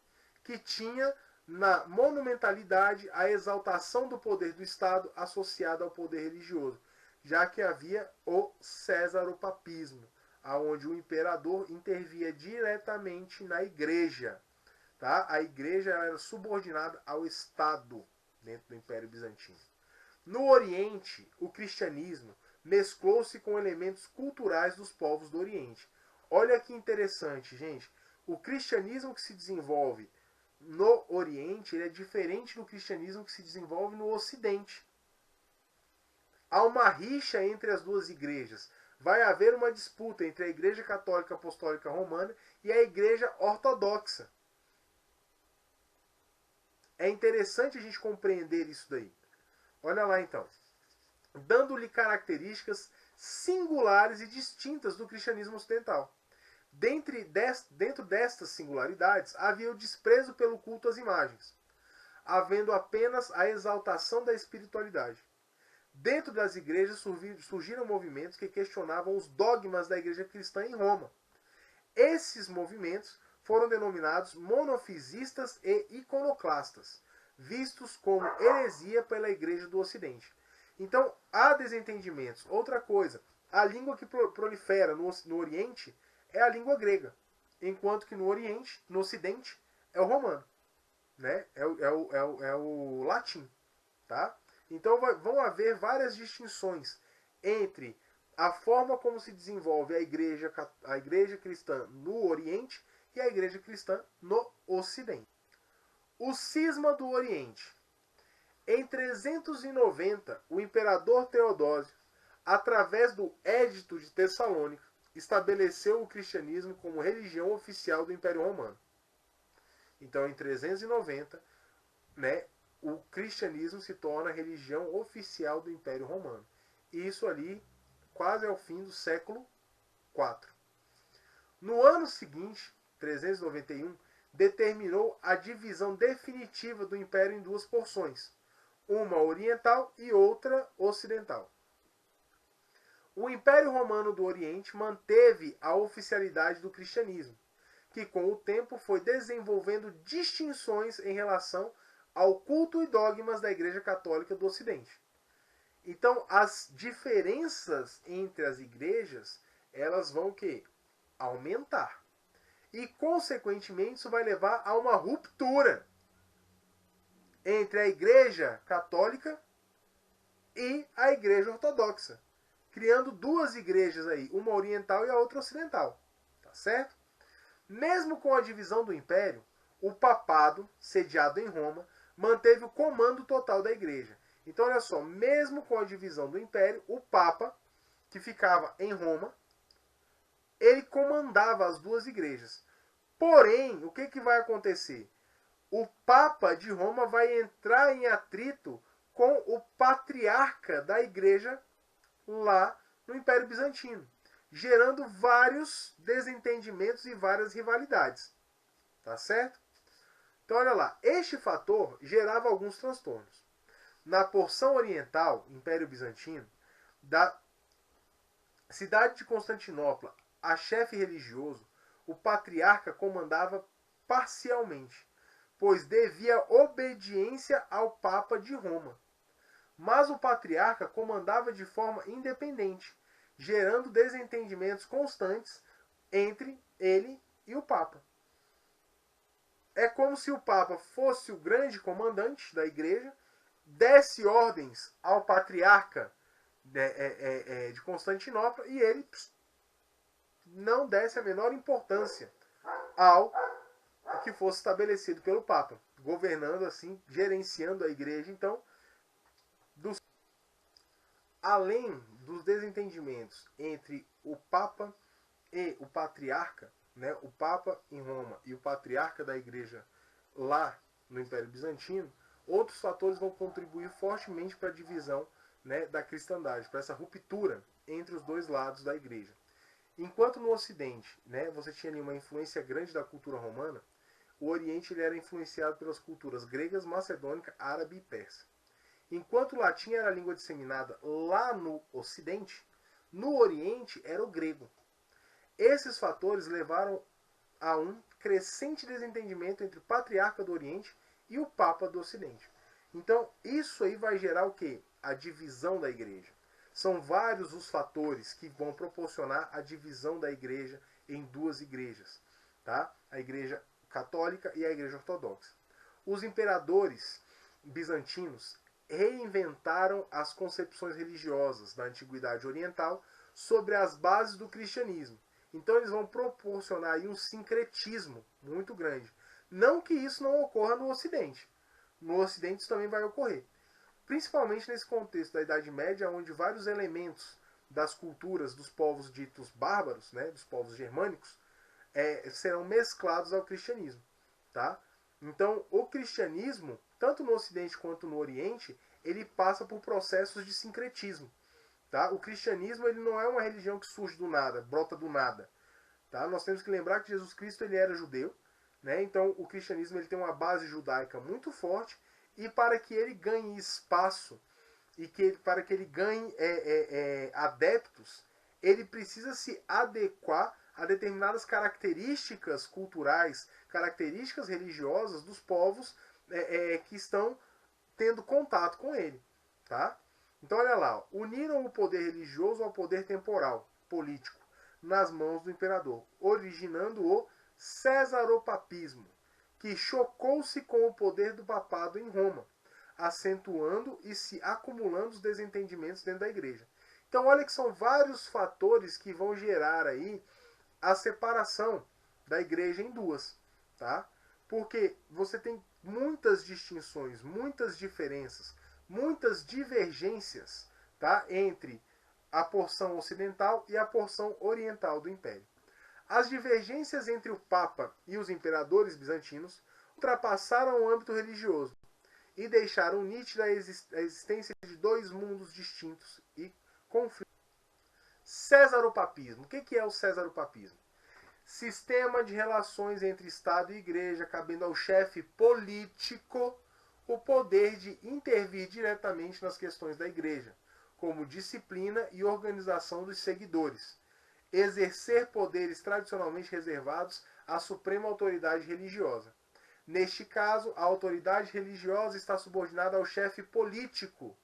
Speaker 1: que tinha na monumentalidade a exaltação do poder do Estado associado ao poder religioso, já que havia o césaropapismo, onde o imperador intervia diretamente na igreja. Tá? A igreja era subordinada ao Estado dentro do Império Bizantino. No Oriente, o cristianismo mesclou-se com elementos culturais dos povos do Oriente. Olha que interessante, gente. O cristianismo que se desenvolve no Oriente ele é diferente do cristianismo que se desenvolve no Ocidente. Há uma rixa entre as duas igrejas. Vai haver uma disputa entre a Igreja Católica Apostólica Romana e a Igreja Ortodoxa. É interessante a gente compreender isso daí. Olha lá então. Dando-lhe características singulares e distintas do cristianismo ocidental. Dentro destas singularidades, havia o desprezo pelo culto às imagens, havendo apenas a exaltação da espiritualidade. Dentro das igrejas surgiram movimentos que questionavam os dogmas da igreja cristã em Roma. Esses movimentos foram denominados monofisistas e iconoclastas, vistos como heresia pela igreja do Ocidente. Então, há desentendimentos. Outra coisa, a língua que prolifera no Oriente é a língua grega, enquanto que no Oriente, no Ocidente, é o romano, né? É o latim, tá? Então vão haver várias distinções entre a forma como se desenvolve a igreja cristã no Oriente e a igreja cristã no Ocidente. O cisma do Oriente. Em 390, o imperador Teodósio, através do Édito de Tessalônica, estabeleceu o cristianismo como religião oficial do Império Romano. Então, em 390, né, o cristianismo se torna a religião oficial do Império Romano. E isso ali quase ao fim do século IV. No ano seguinte, 391, determinou a divisão definitiva do Império em duas porções, uma oriental e outra ocidental. O Império Romano do Oriente manteve a oficialidade do cristianismo, que com o tempo foi desenvolvendo distinções em relação ao culto e dogmas da Igreja Católica do Ocidente. Então, as diferenças entre as igrejas, elas vão o quê? Aumentar. E, consequentemente, isso vai levar a uma ruptura entre a Igreja Católica e a Igreja Ortodoxa, criando duas igrejas aí, uma oriental e a outra ocidental, tá certo? Mesmo com a divisão do Império, o papado, sediado em Roma, manteve o comando total da igreja. Então, olha só, mesmo com a divisão do Império, o Papa, que ficava em Roma, ele comandava as duas igrejas. Porém, o que vai acontecer? O Papa de Roma vai entrar em atrito com o patriarca da igreja lá no Império Bizantino, gerando vários desentendimentos e várias rivalidades. Tá certo? Então, olha lá, este fator gerava alguns transtornos. Na porção oriental, Império Bizantino, da cidade de Constantinopla, a chefe religioso, o patriarca comandava parcialmente, pois devia obediência ao Papa de Roma. Mas o patriarca comandava de forma independente, gerando desentendimentos constantes entre ele e o Papa. É como se o Papa fosse o grande comandante da igreja, desse ordens ao patriarca de Constantinopla e ele não desse a menor importância ao que fosse estabelecido pelo Papa, governando assim, gerenciando a igreja. Então, além dos desentendimentos entre o Papa e o patriarca, né, o Papa em Roma e o patriarca da igreja lá no Império Bizantino, outros fatores vão contribuir fortemente para a divisão, né, da cristandade, para essa ruptura entre os dois lados da igreja. Enquanto no Ocidente, né, você tinha ali uma influência grande da cultura romana, o Oriente ele era influenciado pelas culturas gregas, macedônica, árabe e persa. Enquanto o latim era a língua disseminada lá no Ocidente, no Oriente era o grego. Esses fatores levaram a um crescente desentendimento entre o patriarca do Oriente e o Papa do Ocidente. Então, isso aí vai gerar o quê? A divisão da igreja. São vários os fatores que vão proporcionar a divisão da igreja em duas igrejas, tá? A igreja católica e a igreja ortodoxa. Os imperadores bizantinos reinventaram as concepções religiosas da antiguidade oriental sobre as bases do cristianismo. Então eles vão proporcionar aí um sincretismo muito grande. Não que isso não ocorra no Ocidente. No Ocidente isso também vai ocorrer. Principalmente nesse contexto da Idade Média, onde vários elementos das culturas dos povos ditos bárbaros, né, dos povos germânicos, serão mesclados ao cristianismo. Tá? Então o cristianismo, tanto no Ocidente quanto no Oriente, ele passa por processos de sincretismo. Tá? O cristianismo ele não é uma religião que surge do nada, brota do nada. Tá? Nós temos que lembrar que Jesus Cristo ele era judeu, né? Então o cristianismo ele tem uma base judaica muito forte, e para que ele ganhe espaço e que para que ele ganhe adeptos, ele precisa se adequar a determinadas características culturais, características religiosas dos povos que estão tendo contato com ele. Tá? Então olha lá, uniram o poder religioso ao poder temporal, político, nas mãos do imperador, originando o cesaropapismo, que chocou-se com o poder do papado em Roma, acentuando e se acumulando os desentendimentos dentro da igreja. Então olha que são vários fatores que vão gerar aí a separação da igreja em duas, tá? Porque você tem muitas distinções, muitas diferenças, muitas divergências, tá? Entre a porção ocidental e a porção oriental do Império. As divergências entre o Papa e os imperadores bizantinos ultrapassaram o âmbito religioso e deixaram nítida a existência de dois mundos distintos e conflitos. Cesaropapismo. O que é o cesaropapismo? Sistema de relações entre Estado e Igreja, cabendo ao chefe político o poder de intervir diretamente nas questões da Igreja, como disciplina e organização dos seguidores, exercer poderes tradicionalmente reservados à suprema autoridade religiosa. Neste caso, a autoridade religiosa está subordinada ao chefe político,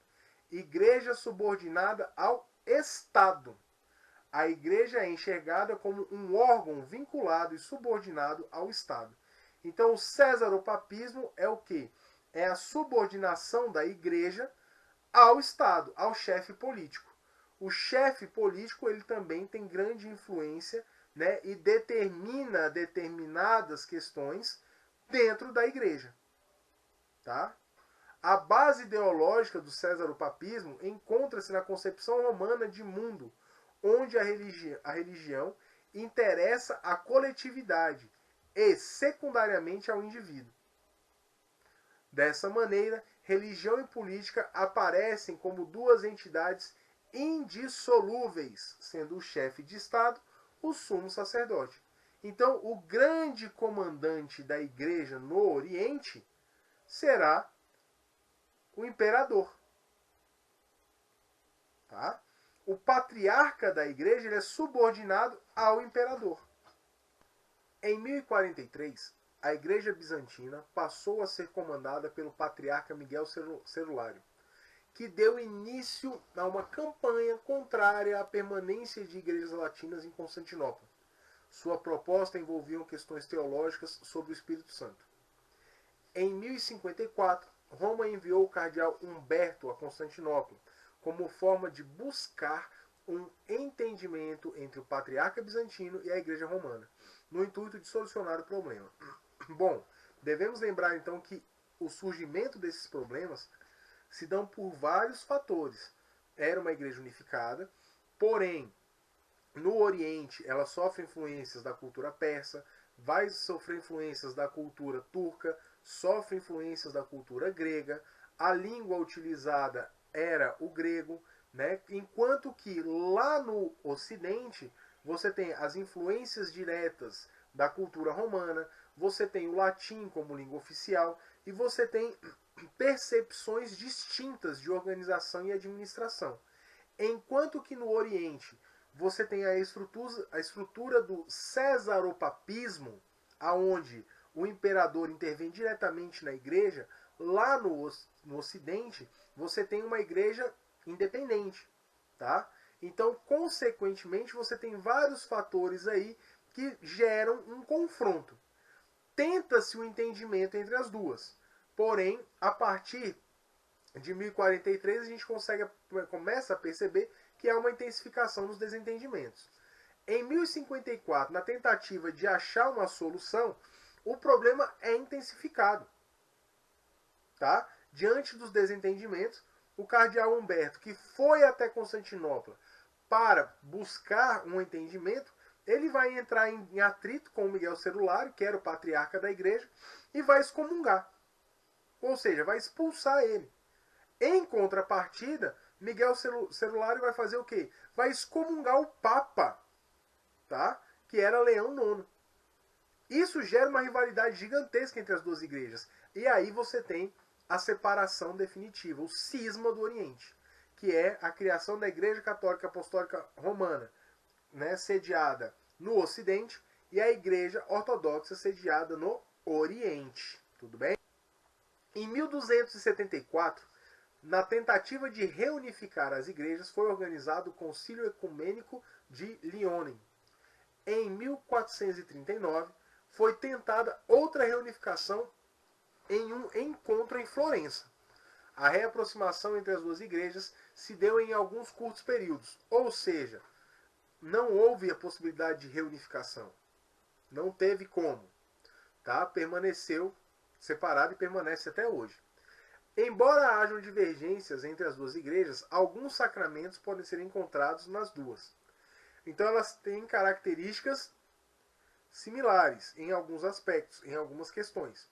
Speaker 1: Igreja subordinada ao Estado. A igreja é enxergada como um órgão vinculado e subordinado ao Estado. Então, o cesaropapismo é o quê? É a subordinação da igreja ao Estado, ao chefe político. O chefe político ele também tem grande influência, né, e determina determinadas questões dentro da igreja. Tá? A base ideológica do cesaropapismo encontra-se na concepção romana de mundo, onde a religião interessa à coletividade e, secundariamente, ao indivíduo. Dessa maneira, religião e política aparecem como duas entidades indissolúveis, sendo o chefe de Estado o sumo sacerdote. Então, o grande comandante da igreja no Oriente será o imperador. Tá? O patriarca da igreja ele é subordinado ao imperador. Em 1043, a igreja bizantina passou a ser comandada pelo patriarca Miguel Celulário, que deu início a uma campanha contrária à permanência de igrejas latinas em Constantinopla. Sua proposta envolvia questões teológicas sobre o Espírito Santo. Em 1054, Roma enviou o cardeal Humberto a Constantinopla, como forma de buscar um entendimento entre o patriarca bizantino e a igreja romana, no intuito de solucionar o problema. Bom, devemos lembrar então que o surgimento desses problemas se dão por vários fatores. Era uma igreja unificada, porém, no Oriente ela sofre influências da cultura persa, vai sofrer influências da cultura turca, sofre influências da cultura grega, a língua utilizada era o grego, né? Enquanto que lá no Ocidente você tem as influências diretas da cultura romana, você tem o latim como língua oficial e você tem percepções distintas de organização e administração. Enquanto que no Oriente você tem a estrutura do cesaropapismo, aonde o imperador intervém diretamente na igreja, lá no Ocidente você tem uma igreja independente, tá? Então, consequentemente, você tem vários fatores aí que geram um confronto. Tenta-se o entendimento entre as duas. Porém, a partir de 1043 a gente começa a perceber que há uma intensificação dos desentendimentos. Em 1054, na tentativa de achar uma solução, o problema é intensificado. Tá? Diante dos desentendimentos, o cardeal Humberto, que foi até Constantinopla para buscar um entendimento, ele vai entrar em atrito com o Miguel Celulário, que era o patriarca da igreja, e vai excomungar. Ou seja, vai expulsar ele. Em contrapartida, Miguel Celulário vai fazer o quê? Vai excomungar o Papa, tá? Que era Leão IX. Isso gera uma rivalidade gigantesca entre as duas igrejas. E aí você tem a separação definitiva, o cisma do Oriente. que é a criação da Igreja Católica Apostólica Romana, né, sediada no Ocidente, e a Igreja Ortodoxa sediada no Oriente. Tudo bem? Em 1274, na tentativa de reunificar as igrejas, foi organizado o Concílio Ecumênico de Lyon. Em 1439, foi tentada outra reunificação em um encontro em Florença. A reaproximação entre as duas igrejas se deu em alguns curtos períodos, ou seja, não houve a possibilidade de reunificação. Não teve como. Tá? Permaneceu separado e permanece até hoje. Embora hajam divergências entre as duas igrejas, alguns sacramentos podem ser encontrados nas duas. Então elas têm características similares em alguns aspectos, em algumas questões.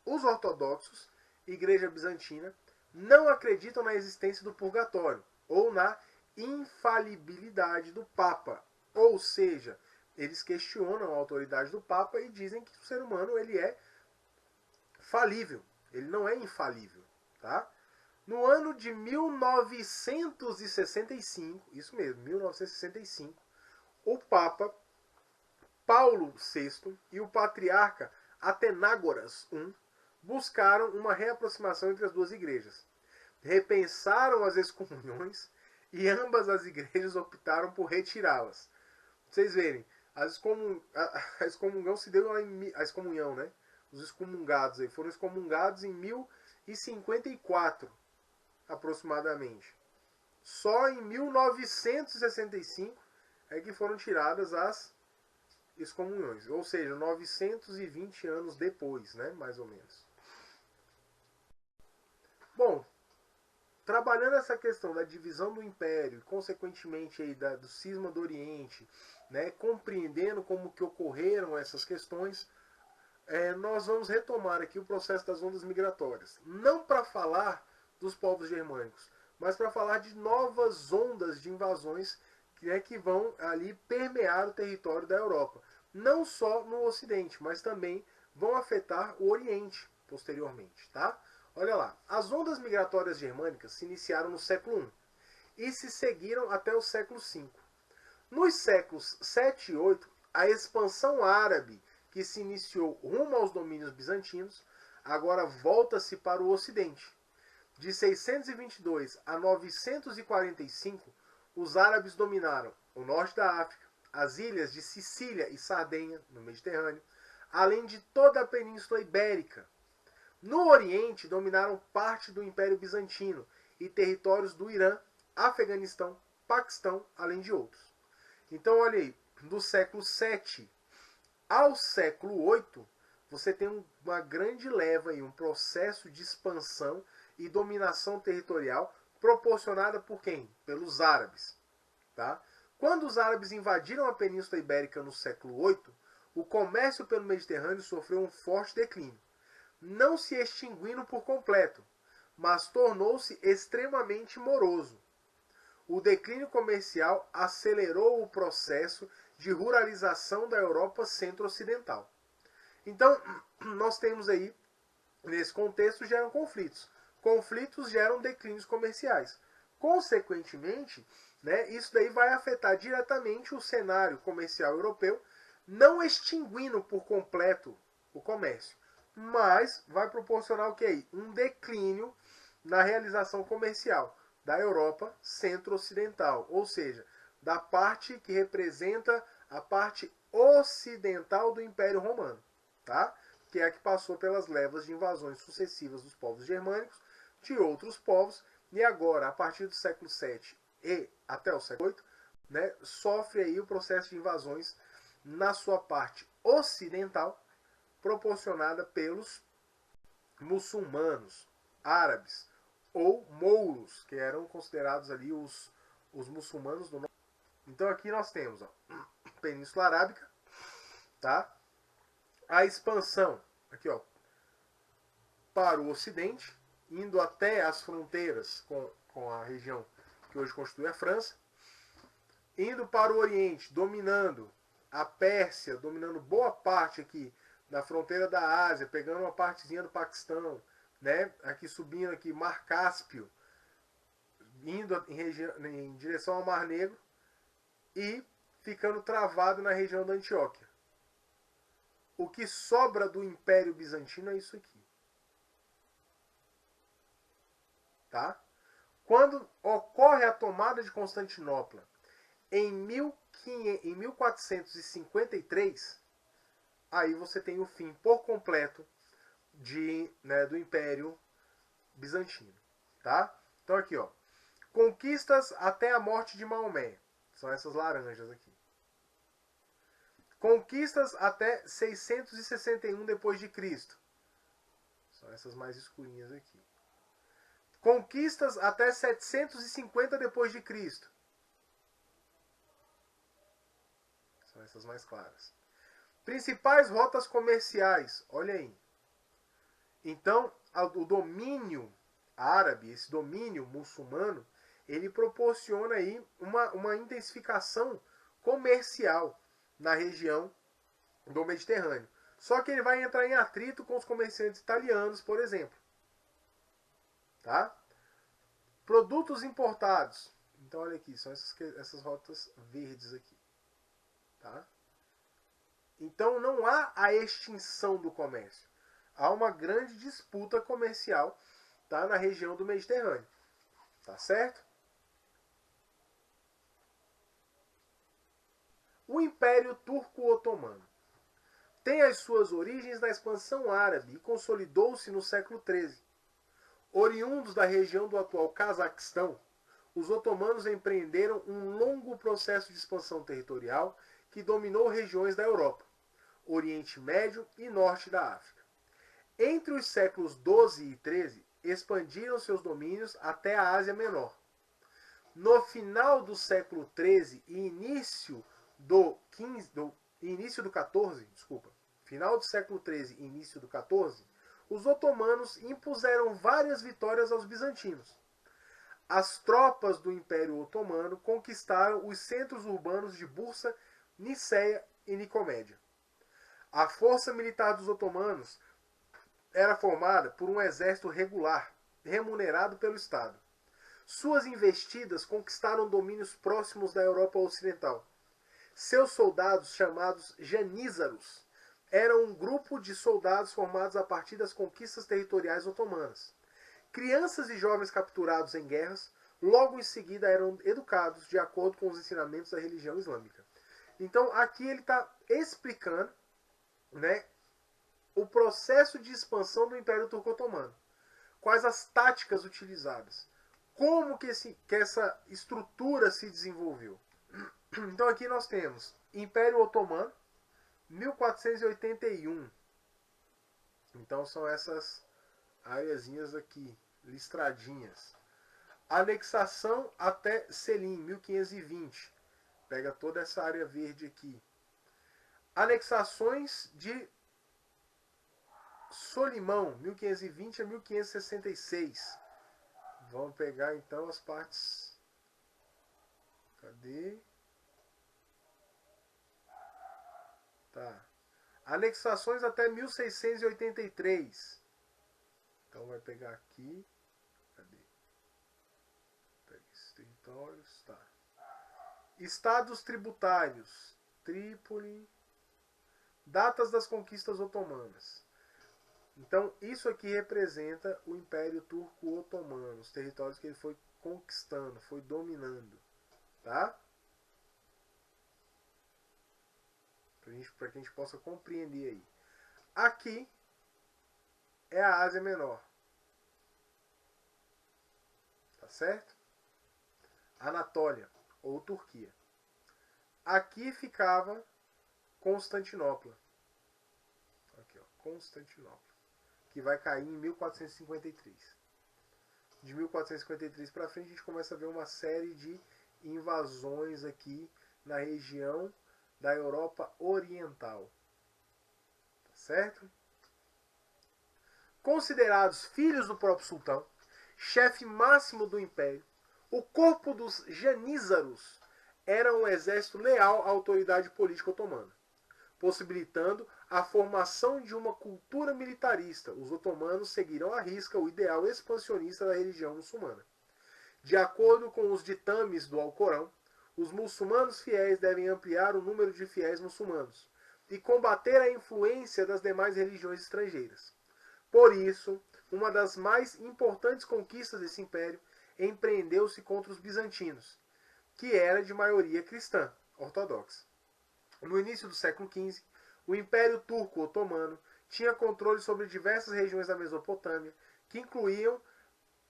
Speaker 1: Os ortodoxos, Igreja Bizantina, não acreditam na existência do purgatório ou na infalibilidade do Papa. Ou seja, eles questionam a autoridade do Papa e dizem que o ser humano ele é falível, ele não é infalível. Tá? No ano de 1965, isso mesmo, 1965, o Papa Paulo VI e o Patriarca Atenágoras I buscaram uma reaproximação entre as duas igrejas. Repensaram as excomunhões e ambas as igrejas optaram por retirá-las. Vocês verem, a excomunhão se deu a excomunhão, né? Os excomungados aí foram excomungados em 1054, aproximadamente. Só em 1965 é que foram tiradas as excomunhões, ou seja, 920 anos depois, né, mais ou menos. Bom, trabalhando essa questão da divisão do império, consequentemente aí do cisma do Oriente, né, compreendendo como que ocorreram essas questões, nós vamos retomar aqui o processo das ondas migratórias. Não para falar dos povos germânicos, mas para falar de novas ondas de invasões que vão ali permear o território da Europa. Não só no Ocidente, mas também vão afetar o Oriente posteriormente. Tá? Olha lá, as ondas migratórias germânicas se iniciaram no século I e se seguiram até o século V. Nos séculos 7 e 8, a expansão árabe que se iniciou rumo aos domínios bizantinos, agora volta-se para o Ocidente. De 622 a 945, os árabes dominaram o norte da África, as ilhas de Sicília e Sardenha, no Mediterrâneo, além de toda a Península Ibérica. No Oriente, dominaram parte do Império Bizantino e territórios do Irã, Afeganistão, Paquistão, além de outros. Então, olha aí, do século 7 ao século 8, você tem uma grande leva aí, um processo de expansão e dominação territorial proporcionada por quem? Pelos árabes. Tá? Quando os árabes invadiram a Península Ibérica no século 8, o comércio pelo Mediterrâneo sofreu um forte declínio, não se extinguindo por completo, mas tornou-se extremamente moroso. O declínio comercial acelerou o processo de ruralização da Europa centro-ocidental. Então, nós temos aí, nesse contexto, geram conflitos. Conflitos geram declínios comerciais. Consequentemente, né, isso daí vai afetar diretamente o cenário comercial europeu, não extinguindo por completo o comércio, mas vai proporcionar o que aí? Um declínio na realização comercial da Europa centro-ocidental, ou seja, da parte que representa a parte ocidental do Império Romano, tá? Que é a que passou pelas levas de invasões sucessivas dos povos germânicos, de outros povos, e agora, a partir do século VII e até o século VIII, né, sofre aí o processo de invasões na sua parte ocidental, proporcionada pelos muçulmanos, árabes, ou mouros, que eram considerados ali os muçulmanos do norte. Então aqui nós temos, ó, Península Arábica, tá? A expansão aqui, ó, para o Ocidente, indo até as fronteiras com a região que hoje constitui a França, indo para o Oriente, dominando a Pérsia, dominando boa parte aqui da fronteira da Ásia, pegando uma partezinha do Paquistão, né? Aqui subindo aqui Mar Cáspio, indo em direção ao Mar Negro e ficando travado na região da Antioquia. O que sobra do Império Bizantino é isso aqui. Tá? Quando ocorre a tomada de Constantinopla em 1453, aí você tem o fim por completo do Império Bizantino. Tá? Então aqui, ó, conquistas até a morte de Maomé. São essas laranjas aqui. Conquistas até 661 depois de Cristo. São essas mais escurinhas aqui. Conquistas até 750 depois de Cristo. São essas mais claras. Principais rotas comerciais. Olha aí. Então, o domínio árabe, esse domínio muçulmano, ele proporciona aí uma intensificação comercial na região do Mediterrâneo. Só que ele vai entrar em atrito com os comerciantes italianos, por exemplo. Tá? Produtos importados. Então, olha aqui, são essas rotas verdes aqui. Tá? Então, não há a extinção do comércio. Há uma grande disputa comercial, tá, na região do Mediterrâneo. Tá certo? O Império Turco-Otomano tem as suas origens na expansão árabe e consolidou-se no século XIII. Oriundos da região do atual Cazaquistão, os otomanos empreenderam um longo processo de expansão territorial que dominou regiões da Europa, Oriente Médio e Norte da África. Entre os séculos XII e XIII, expandiram seus domínios até a Ásia Menor. No final do século XIII e início do XIV, final do século XIII e início do XIV, os otomanos impuseram várias vitórias aos bizantinos. As tropas do Império Otomano conquistaram os centros urbanos de Bursa, Niceia e Nicomédia. A força militar dos otomanos era formada por um exército regular, remunerado pelo Estado. Suas investidas conquistaram domínios próximos da Europa Ocidental. Seus soldados, chamados janízaros, eram um grupo de soldados formados a partir das conquistas territoriais otomanas. Crianças e jovens capturados em guerras, logo em seguida eram educados de acordo com os ensinamentos da religião islâmica. Então aqui ele está explicando, né, o processo de expansão do Império Turco-Otomano. Quais as táticas utilizadas. Como que essa estrutura se desenvolveu. Então aqui nós temos Império Otomano, 1481. Então são essas areazinhas aqui, listradinhas. Anexação até Selim, 1520. Pega toda essa área verde aqui. Anexações de Solimão, 1520 a 1566. Vamos pegar então as partes. Cadê? Tá. Anexações até 1683. Então vai pegar aqui. Cadê? Pega esses territórios. Tá. Estados tributários. Trípoli. Datas das conquistas otomanas. Então, isso aqui representa o Império Turco-Otomano, os territórios que ele foi conquistando, foi dominando. Tá? Para que a gente possa compreender aí. Aqui é a Ásia Menor. Tá certo? Anatólia, ou Turquia. Aqui ficava Constantinopla. Aqui, ó, Constantinopla. Que vai cair em 1453. De 1453 para frente, a gente começa a ver uma série de invasões aqui na região da Europa Oriental. Tá certo? Considerados filhos do próprio sultão, chefe máximo do império, o corpo dos janízaros era um exército leal à autoridade política otomana, possibilitando a formação de uma cultura militarista. Os otomanos seguiram à risca o ideal expansionista da religião muçulmana. De acordo com os ditames do Alcorão, os muçulmanos fiéis devem ampliar o número de fiéis muçulmanos e combater a influência das demais religiões estrangeiras. Por isso, uma das mais importantes conquistas desse império empreendeu-se contra os bizantinos, que era de maioria cristã, ortodoxa. No início do século XV, o Império Turco-Otomano tinha controle sobre diversas regiões da Mesopotâmia, que incluíam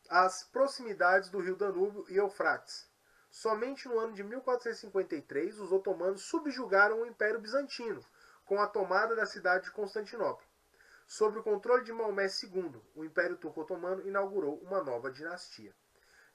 Speaker 1: as proximidades do rio Danúbio e Eufrates. Somente no ano de 1453, os otomanos subjugaram o Império Bizantino, com a tomada da cidade de Constantinopla. Sob o controle de Maomé II, o Império Turco-Otomano inaugurou uma nova dinastia.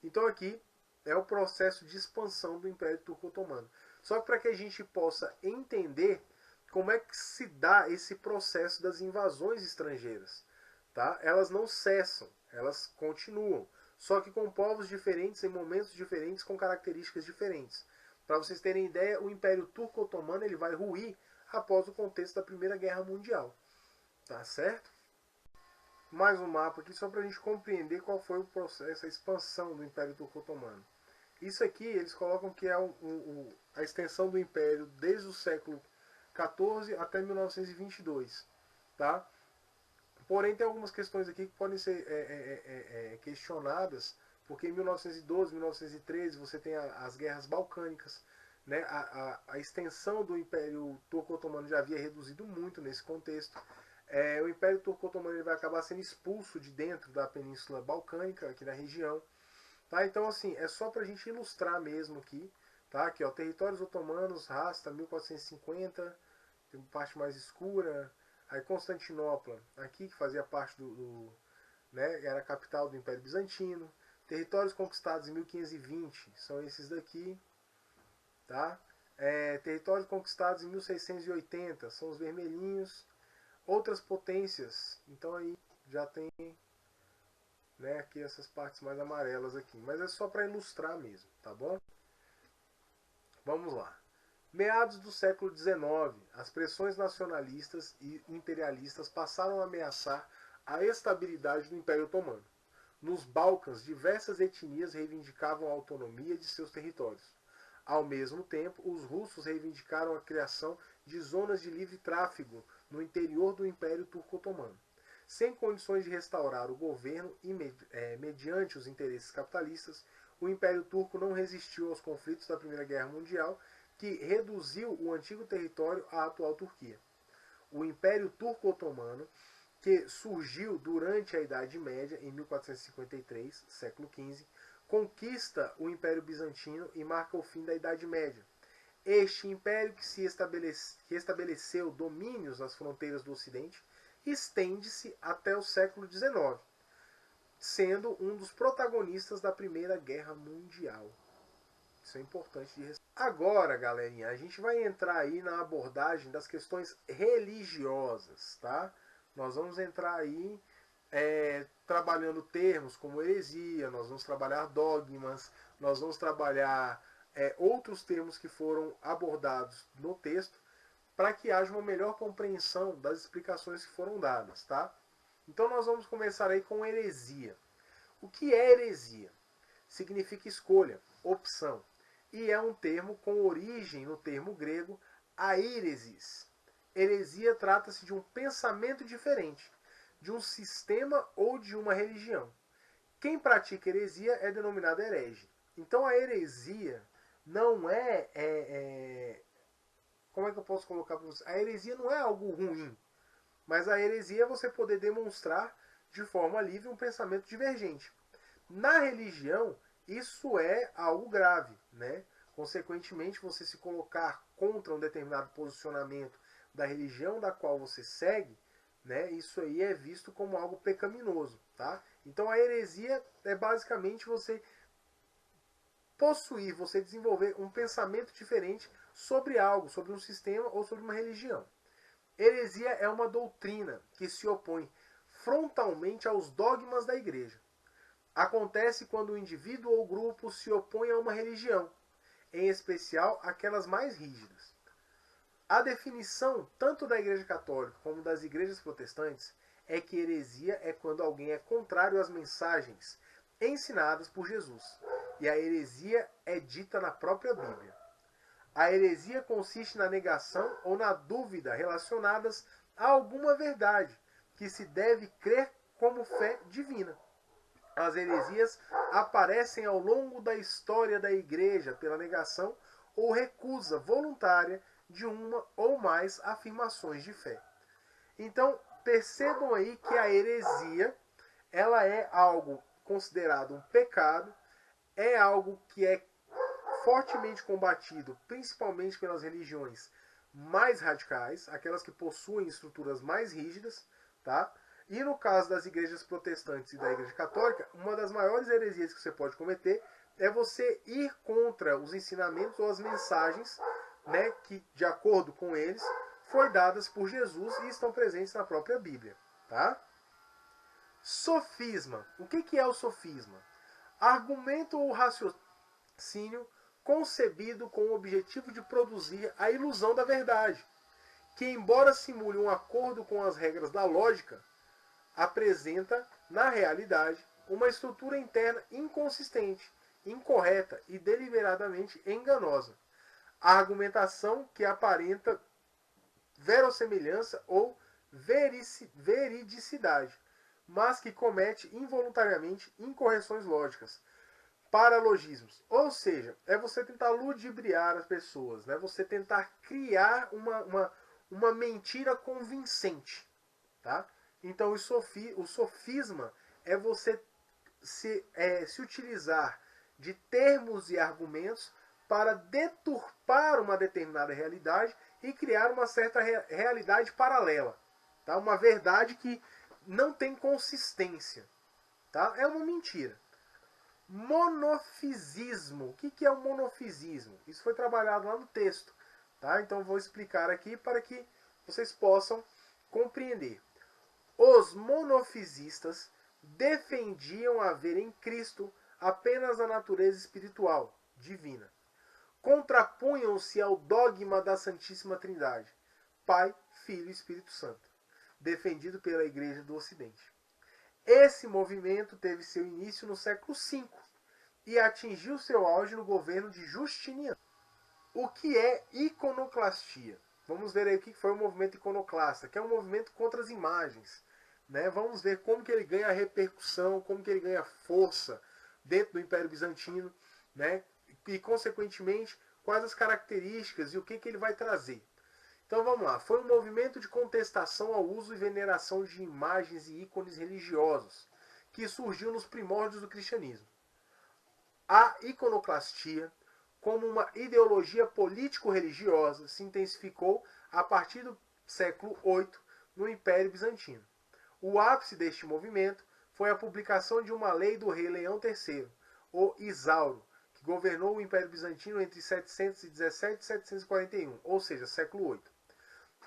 Speaker 1: Então aqui é o processo de expansão do Império Turco-Otomano. Só que para que a gente possa entender como é que se dá esse processo das invasões estrangeiras, tá? Elas não cessam, elas continuam, só que com povos diferentes, em momentos diferentes, com características diferentes. Para vocês terem ideia, o Império Turco-Otomano ele vai ruir após o contexto da Primeira Guerra Mundial. Tá certo? Mais um mapa aqui só para a gente compreender qual foi o processo, a expansão do Império Turco-Otomano. Isso aqui eles colocam que é a extensão do Império desde o século XIV até 1922. Tá? Porém, tem algumas questões aqui que podem ser questionadas, porque em 1912, 1913 você tem as guerras balcânicas. Né? A extensão do Império Turco-Otomano já havia reduzido muito nesse contexto. O Império Turco-Otomano vai acabar sendo expulso de dentro da Península Balcânica, aqui na região. Tá? Então, assim, é só para a gente ilustrar mesmo aqui. Tá? Aqui, ó, territórios otomanos, Rasta, 1450, tem uma parte mais escura. Aí Constantinopla, aqui que fazia parte né, era a capital do Império Bizantino. Territórios conquistados em 1520 são esses daqui. Tá? Territórios conquistados em 1680 são os vermelhinhos. Outras potências, então aí já tem, né, aqui essas partes mais amarelas aqui, mas é só para ilustrar mesmo, tá bom? Vamos lá. Meados do século XIX, as pressões nacionalistas e imperialistas passaram a ameaçar a estabilidade do Império Otomano. Nos Balcãs, diversas etnias reivindicavam a autonomia de seus territórios. Ao mesmo tempo, os russos reivindicaram a criação de zonas de livre tráfego no interior do Império Turco-Otomano. Sem condições de restaurar o governo e mediante os interesses capitalistas, o Império Turco não resistiu aos conflitos da Primeira Guerra Mundial, que reduziu o antigo território à atual Turquia. O Império Turco-Otomano, que surgiu durante a Idade Média, em 1453, século XV, conquista o Império Bizantino e marca o fim da Idade Média. Este império, que estabeleceu domínios nas fronteiras do Ocidente, estende-se até o século XIX, sendo um dos protagonistas da Primeira Guerra Mundial. Isso é importante de ressaltar. Agora, galerinha, a gente vai entrar aí na abordagem das questões religiosas, tá? Nós vamos entrar aí trabalhando termos como heresia, nós vamos trabalhar dogmas, nós vamos trabalhar outros termos que foram abordados no texto para que haja uma melhor compreensão das explicações que foram dadas, tá? Então nós vamos começar aí com heresia. O que é heresia? Significa escolha, opção, e é um termo com origem no termo grego airesis. Heresia trata-se de um pensamento diferente, de um sistema ou de uma religião. Quem pratica heresia é denominado herege. Então a heresia não como é que eu posso colocar para você? A heresia não é algo ruim, mas a heresia é você poder demonstrar de forma livre um pensamento divergente. Na religião, isso é algo grave, né? Consequentemente, você se colocar contra um determinado posicionamento da religião da qual você segue, né? Isso aí é visto como algo pecaminoso, tá? Então a heresia é basicamente você possuir, você desenvolver um pensamento diferente sobre algo, sobre um sistema ou sobre uma religião. Heresia é uma doutrina que se opõe frontalmente aos dogmas da igreja. Acontece quando o indivíduo ou grupo se opõe a uma religião, em especial aquelas mais rígidas. A definição tanto da Igreja Católica como das igrejas protestantes é que heresia é quando alguém é contrário às mensagens ensinadas por Jesus, E a heresia é dita na própria Bíblia. A heresia consiste na negação ou na dúvida relacionadas a alguma verdade que se deve crer como fé divina. As heresias aparecem ao longo da história da Igreja pela negação ou recusa voluntária de uma ou mais afirmações de fé. Então, percebam aí que a heresia, ela é algo considerado um pecado, é algo que é fortemente combatido, principalmente pelas religiões mais radicais, aquelas que possuem estruturas mais rígidas, tá? E no caso das igrejas protestantes e da Igreja Católica, uma das maiores heresias que você pode cometer é você ir contra os ensinamentos ou as mensagens, né, que, de acordo com eles, foi dadas por Jesus e estão presentes na própria Bíblia, tá? Sofisma. O que é o sofisma? Argumento ou raciocínio concebido com o objetivo de produzir a ilusão da verdade, que, embora simule um acordo com as regras da lógica, apresenta, na realidade, uma estrutura interna inconsistente, incorreta e deliberadamente enganosa. A argumentação que aparenta verossemelhança ou veridicidade, mas que comete involuntariamente incorreções lógicas, paralogismos. Ou seja, é você tentar ludibriar as pessoas, né? Você tentar criar uma mentira convincente, tá? Então o sofisma é você se utilizar de termos e argumentos para deturpar uma determinada realidade e criar uma certa realidade paralela, tá? Uma verdade que não tem consistência, tá? É uma mentira. Monofisismo. O que é o monofisismo? Isso foi trabalhado lá no texto, tá? Então vou explicar aqui para que vocês possam compreender. Os monofisistas defendiam haver em Cristo apenas a natureza espiritual, divina. Contrapunham-se ao dogma da Santíssima Trindade, Pai, Filho e Espírito Santo, defendido pela Igreja do Ocidente. Esse movimento teve seu início no século V e atingiu seu auge no governo de Justiniano. O que é iconoclastia? Vamos ver aí o que foi o movimento iconoclasta, que é um movimento contra as imagens. Né? Vamos ver como que ele ganha repercussão, como que ele ganha força dentro do Império Bizantino, né? E, consequentemente, quais as características e o que ele vai trazer. Então vamos lá. Foi um movimento de contestação ao uso e veneração de imagens e ícones religiosos que surgiu nos primórdios do cristianismo. A iconoclastia, como uma ideologia político-religiosa, se intensificou a partir do século VIII no Império Bizantino. O ápice deste movimento foi a publicação de uma lei do rei Leão III, o Isauro, que governou o Império Bizantino entre 717 e 741, ou seja, século VIII,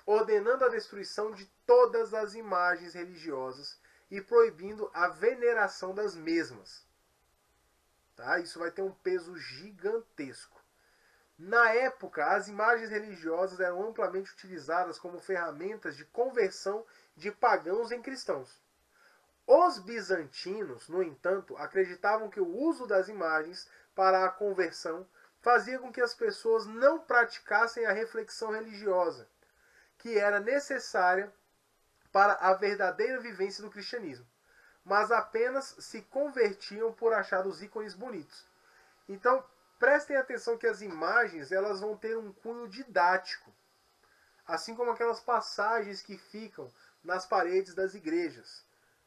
Speaker 1: ordenando a destruição de todas as imagens religiosas e proibindo a veneração das mesmas. Tá? Isso vai ter um peso gigantesco. Na época, as imagens religiosas eram amplamente utilizadas como ferramentas de conversão de pagãos em cristãos. Os bizantinos, no entanto, acreditavam que o uso das imagens para a conversão fazia com que as pessoas não praticassem a reflexão religiosa, que era necessária para a verdadeira vivência do cristianismo, mas apenas se convertiam por achar os ícones bonitos. Então, prestem atenção que as imagens elas vão ter um cunho didático, assim como aquelas passagens que ficam nas paredes das igrejas,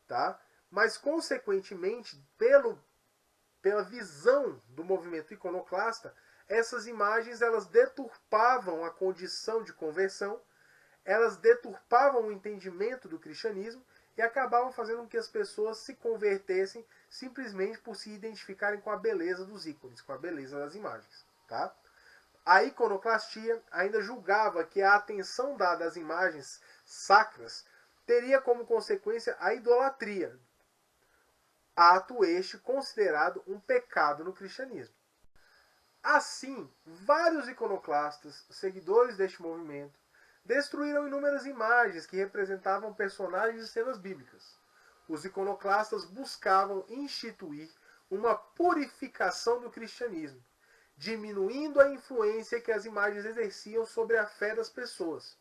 Speaker 1: tá? Mas, consequentemente, pela visão do movimento iconoclasta, essas imagens elas deturpavam a condição de conversão, elas deturpavam o entendimento do cristianismo e acabavam fazendo com que as pessoas se convertessem simplesmente por se identificarem com a beleza dos ícones, com a beleza das imagens, tá? A iconoclastia ainda julgava que a atenção dada às imagens sacras teria como consequência a idolatria, ato este considerado um pecado no cristianismo. Assim, vários iconoclastas, seguidores deste movimento, destruíram inúmeras imagens que representavam personagens de cenas bíblicas. Os iconoclastas buscavam instituir uma purificação do cristianismo, diminuindo a influência que as imagens exerciam sobre a fé das pessoas.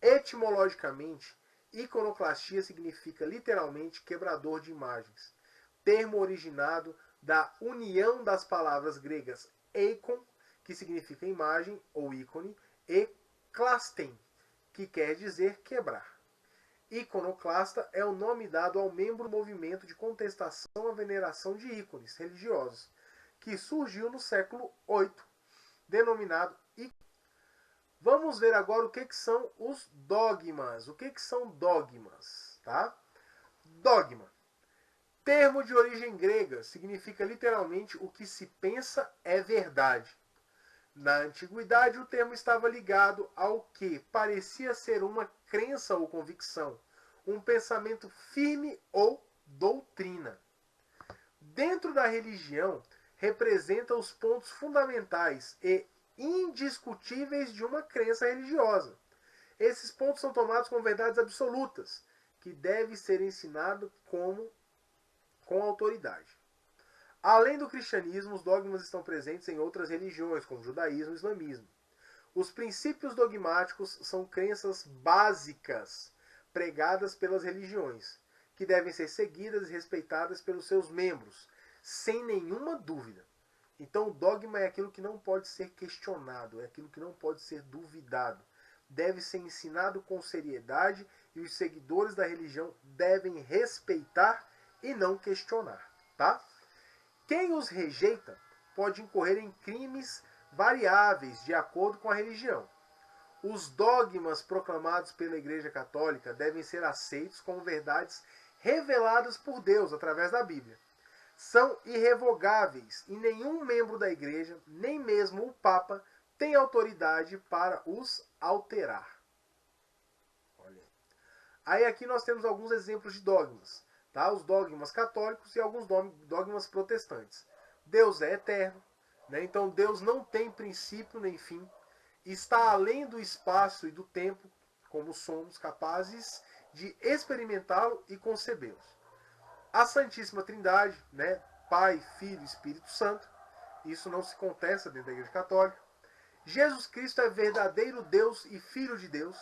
Speaker 1: Etimologicamente, iconoclastia significa literalmente quebrador de imagens, termo originado da união das palavras gregas eikon, que significa imagem ou ícone, e klasten, que quer dizer quebrar. Iconoclasta é o nome dado ao membro do movimento de contestação à veneração de ícones religiosos, que surgiu no século VIII, denominado ícone. Vamos ver agora o que são os dogmas. O que são dogmas? Tá? Dogma. Termo de origem grega, significa literalmente o que se pensa é verdade. Na antiguidade, o termo estava ligado ao que parecia ser uma crença ou convicção, um pensamento firme ou doutrina. Dentro da religião, representa os pontos fundamentais e indiscutíveis de uma crença religiosa. Esses pontos são tomados como verdades absolutas, que devem ser ensinados com autoridade. Além do cristianismo, os dogmas estão presentes em outras religiões, como judaísmo e islamismo. Os princípios dogmáticos são crenças básicas pregadas pelas religiões, que devem ser seguidas e respeitadas pelos seus membros, sem nenhuma dúvida. Então, o dogma é aquilo que não pode ser questionado, é aquilo que não pode ser duvidado. Deve ser ensinado com seriedade e os seguidores da religião devem respeitar e não questionar, tá? Quem os rejeita pode incorrer em crimes variáveis de acordo com a religião. Os dogmas proclamados pela Igreja Católica devem ser aceitos como verdades reveladas por Deus através da Bíblia. São irrevogáveis e nenhum membro da Igreja, nem mesmo o Papa, tem autoridade para os alterar. Olha. Aí aqui nós temos alguns exemplos de dogmas. Tá? Os dogmas católicos e alguns dogmas protestantes. Deus é eterno, né? Então Deus não tem princípio nem fim, está além do espaço e do tempo, como somos capazes de experimentá-lo e concebê-lo. A Santíssima Trindade, né? Pai, Filho e Espírito Santo, isso não se contesta dentro da Igreja Católica. Jesus Cristo é verdadeiro Deus e Filho de Deus,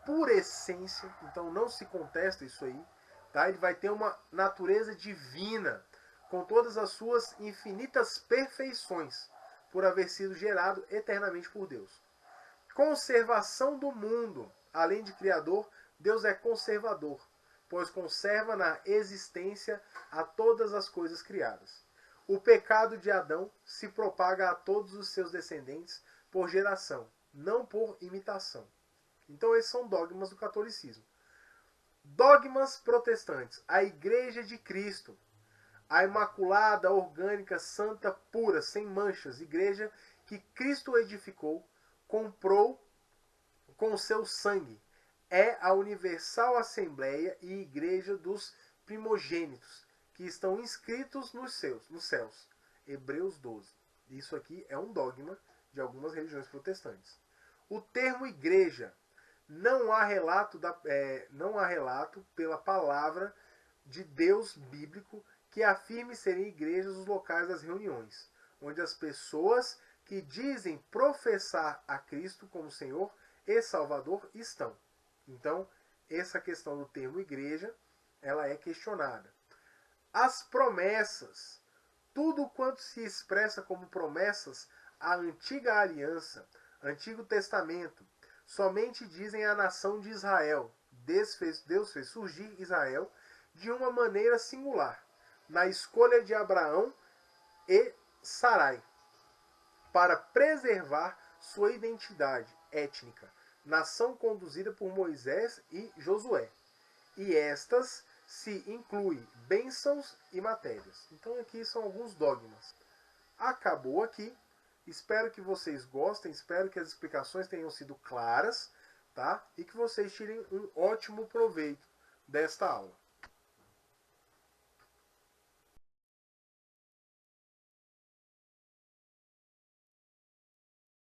Speaker 1: por essência, então não se contesta isso aí. Tá? Ele vai ter uma natureza divina, com todas as suas infinitas perfeições, por haver sido gerado eternamente por Deus. Conservação do mundo. Além de Criador, Deus é conservador, pois conserva na existência a todas as coisas criadas. O pecado de Adão se propaga a todos os seus descendentes por geração, não por imitação. Então esses são dogmas do catolicismo. Dogmas protestantes. A Igreja de Cristo. A imaculada, orgânica, santa, pura, sem manchas. Igreja que Cristo edificou, comprou com seu sangue. É a universal assembleia e igreja dos primogênitos, que estão inscritos nos céus. Hebreus 12. Isso aqui é um dogma de algumas religiões protestantes. O termo igreja. Não há relato pela palavra de Deus bíblico que afirme serem igrejas os locais das reuniões, onde as pessoas que dizem professar a Cristo como Senhor e Salvador estão. Então, essa questão do termo igreja, ela é questionada. As promessas. Tudo quanto se expressa como promessas à antiga aliança, Antigo Testamento, somente dizem a nação de Israel. Deus fez surgir Israel de uma maneira singular, na escolha de Abraão e Sarai, para preservar sua identidade étnica, nação conduzida por Moisés e Josué. E estas se incluem bênçãos e matérias. Então aqui são alguns dogmas. Acabou aqui. Espero que vocês gostem, espero que as explicações tenham sido claras, tá? E que vocês tirem um ótimo proveito desta aula.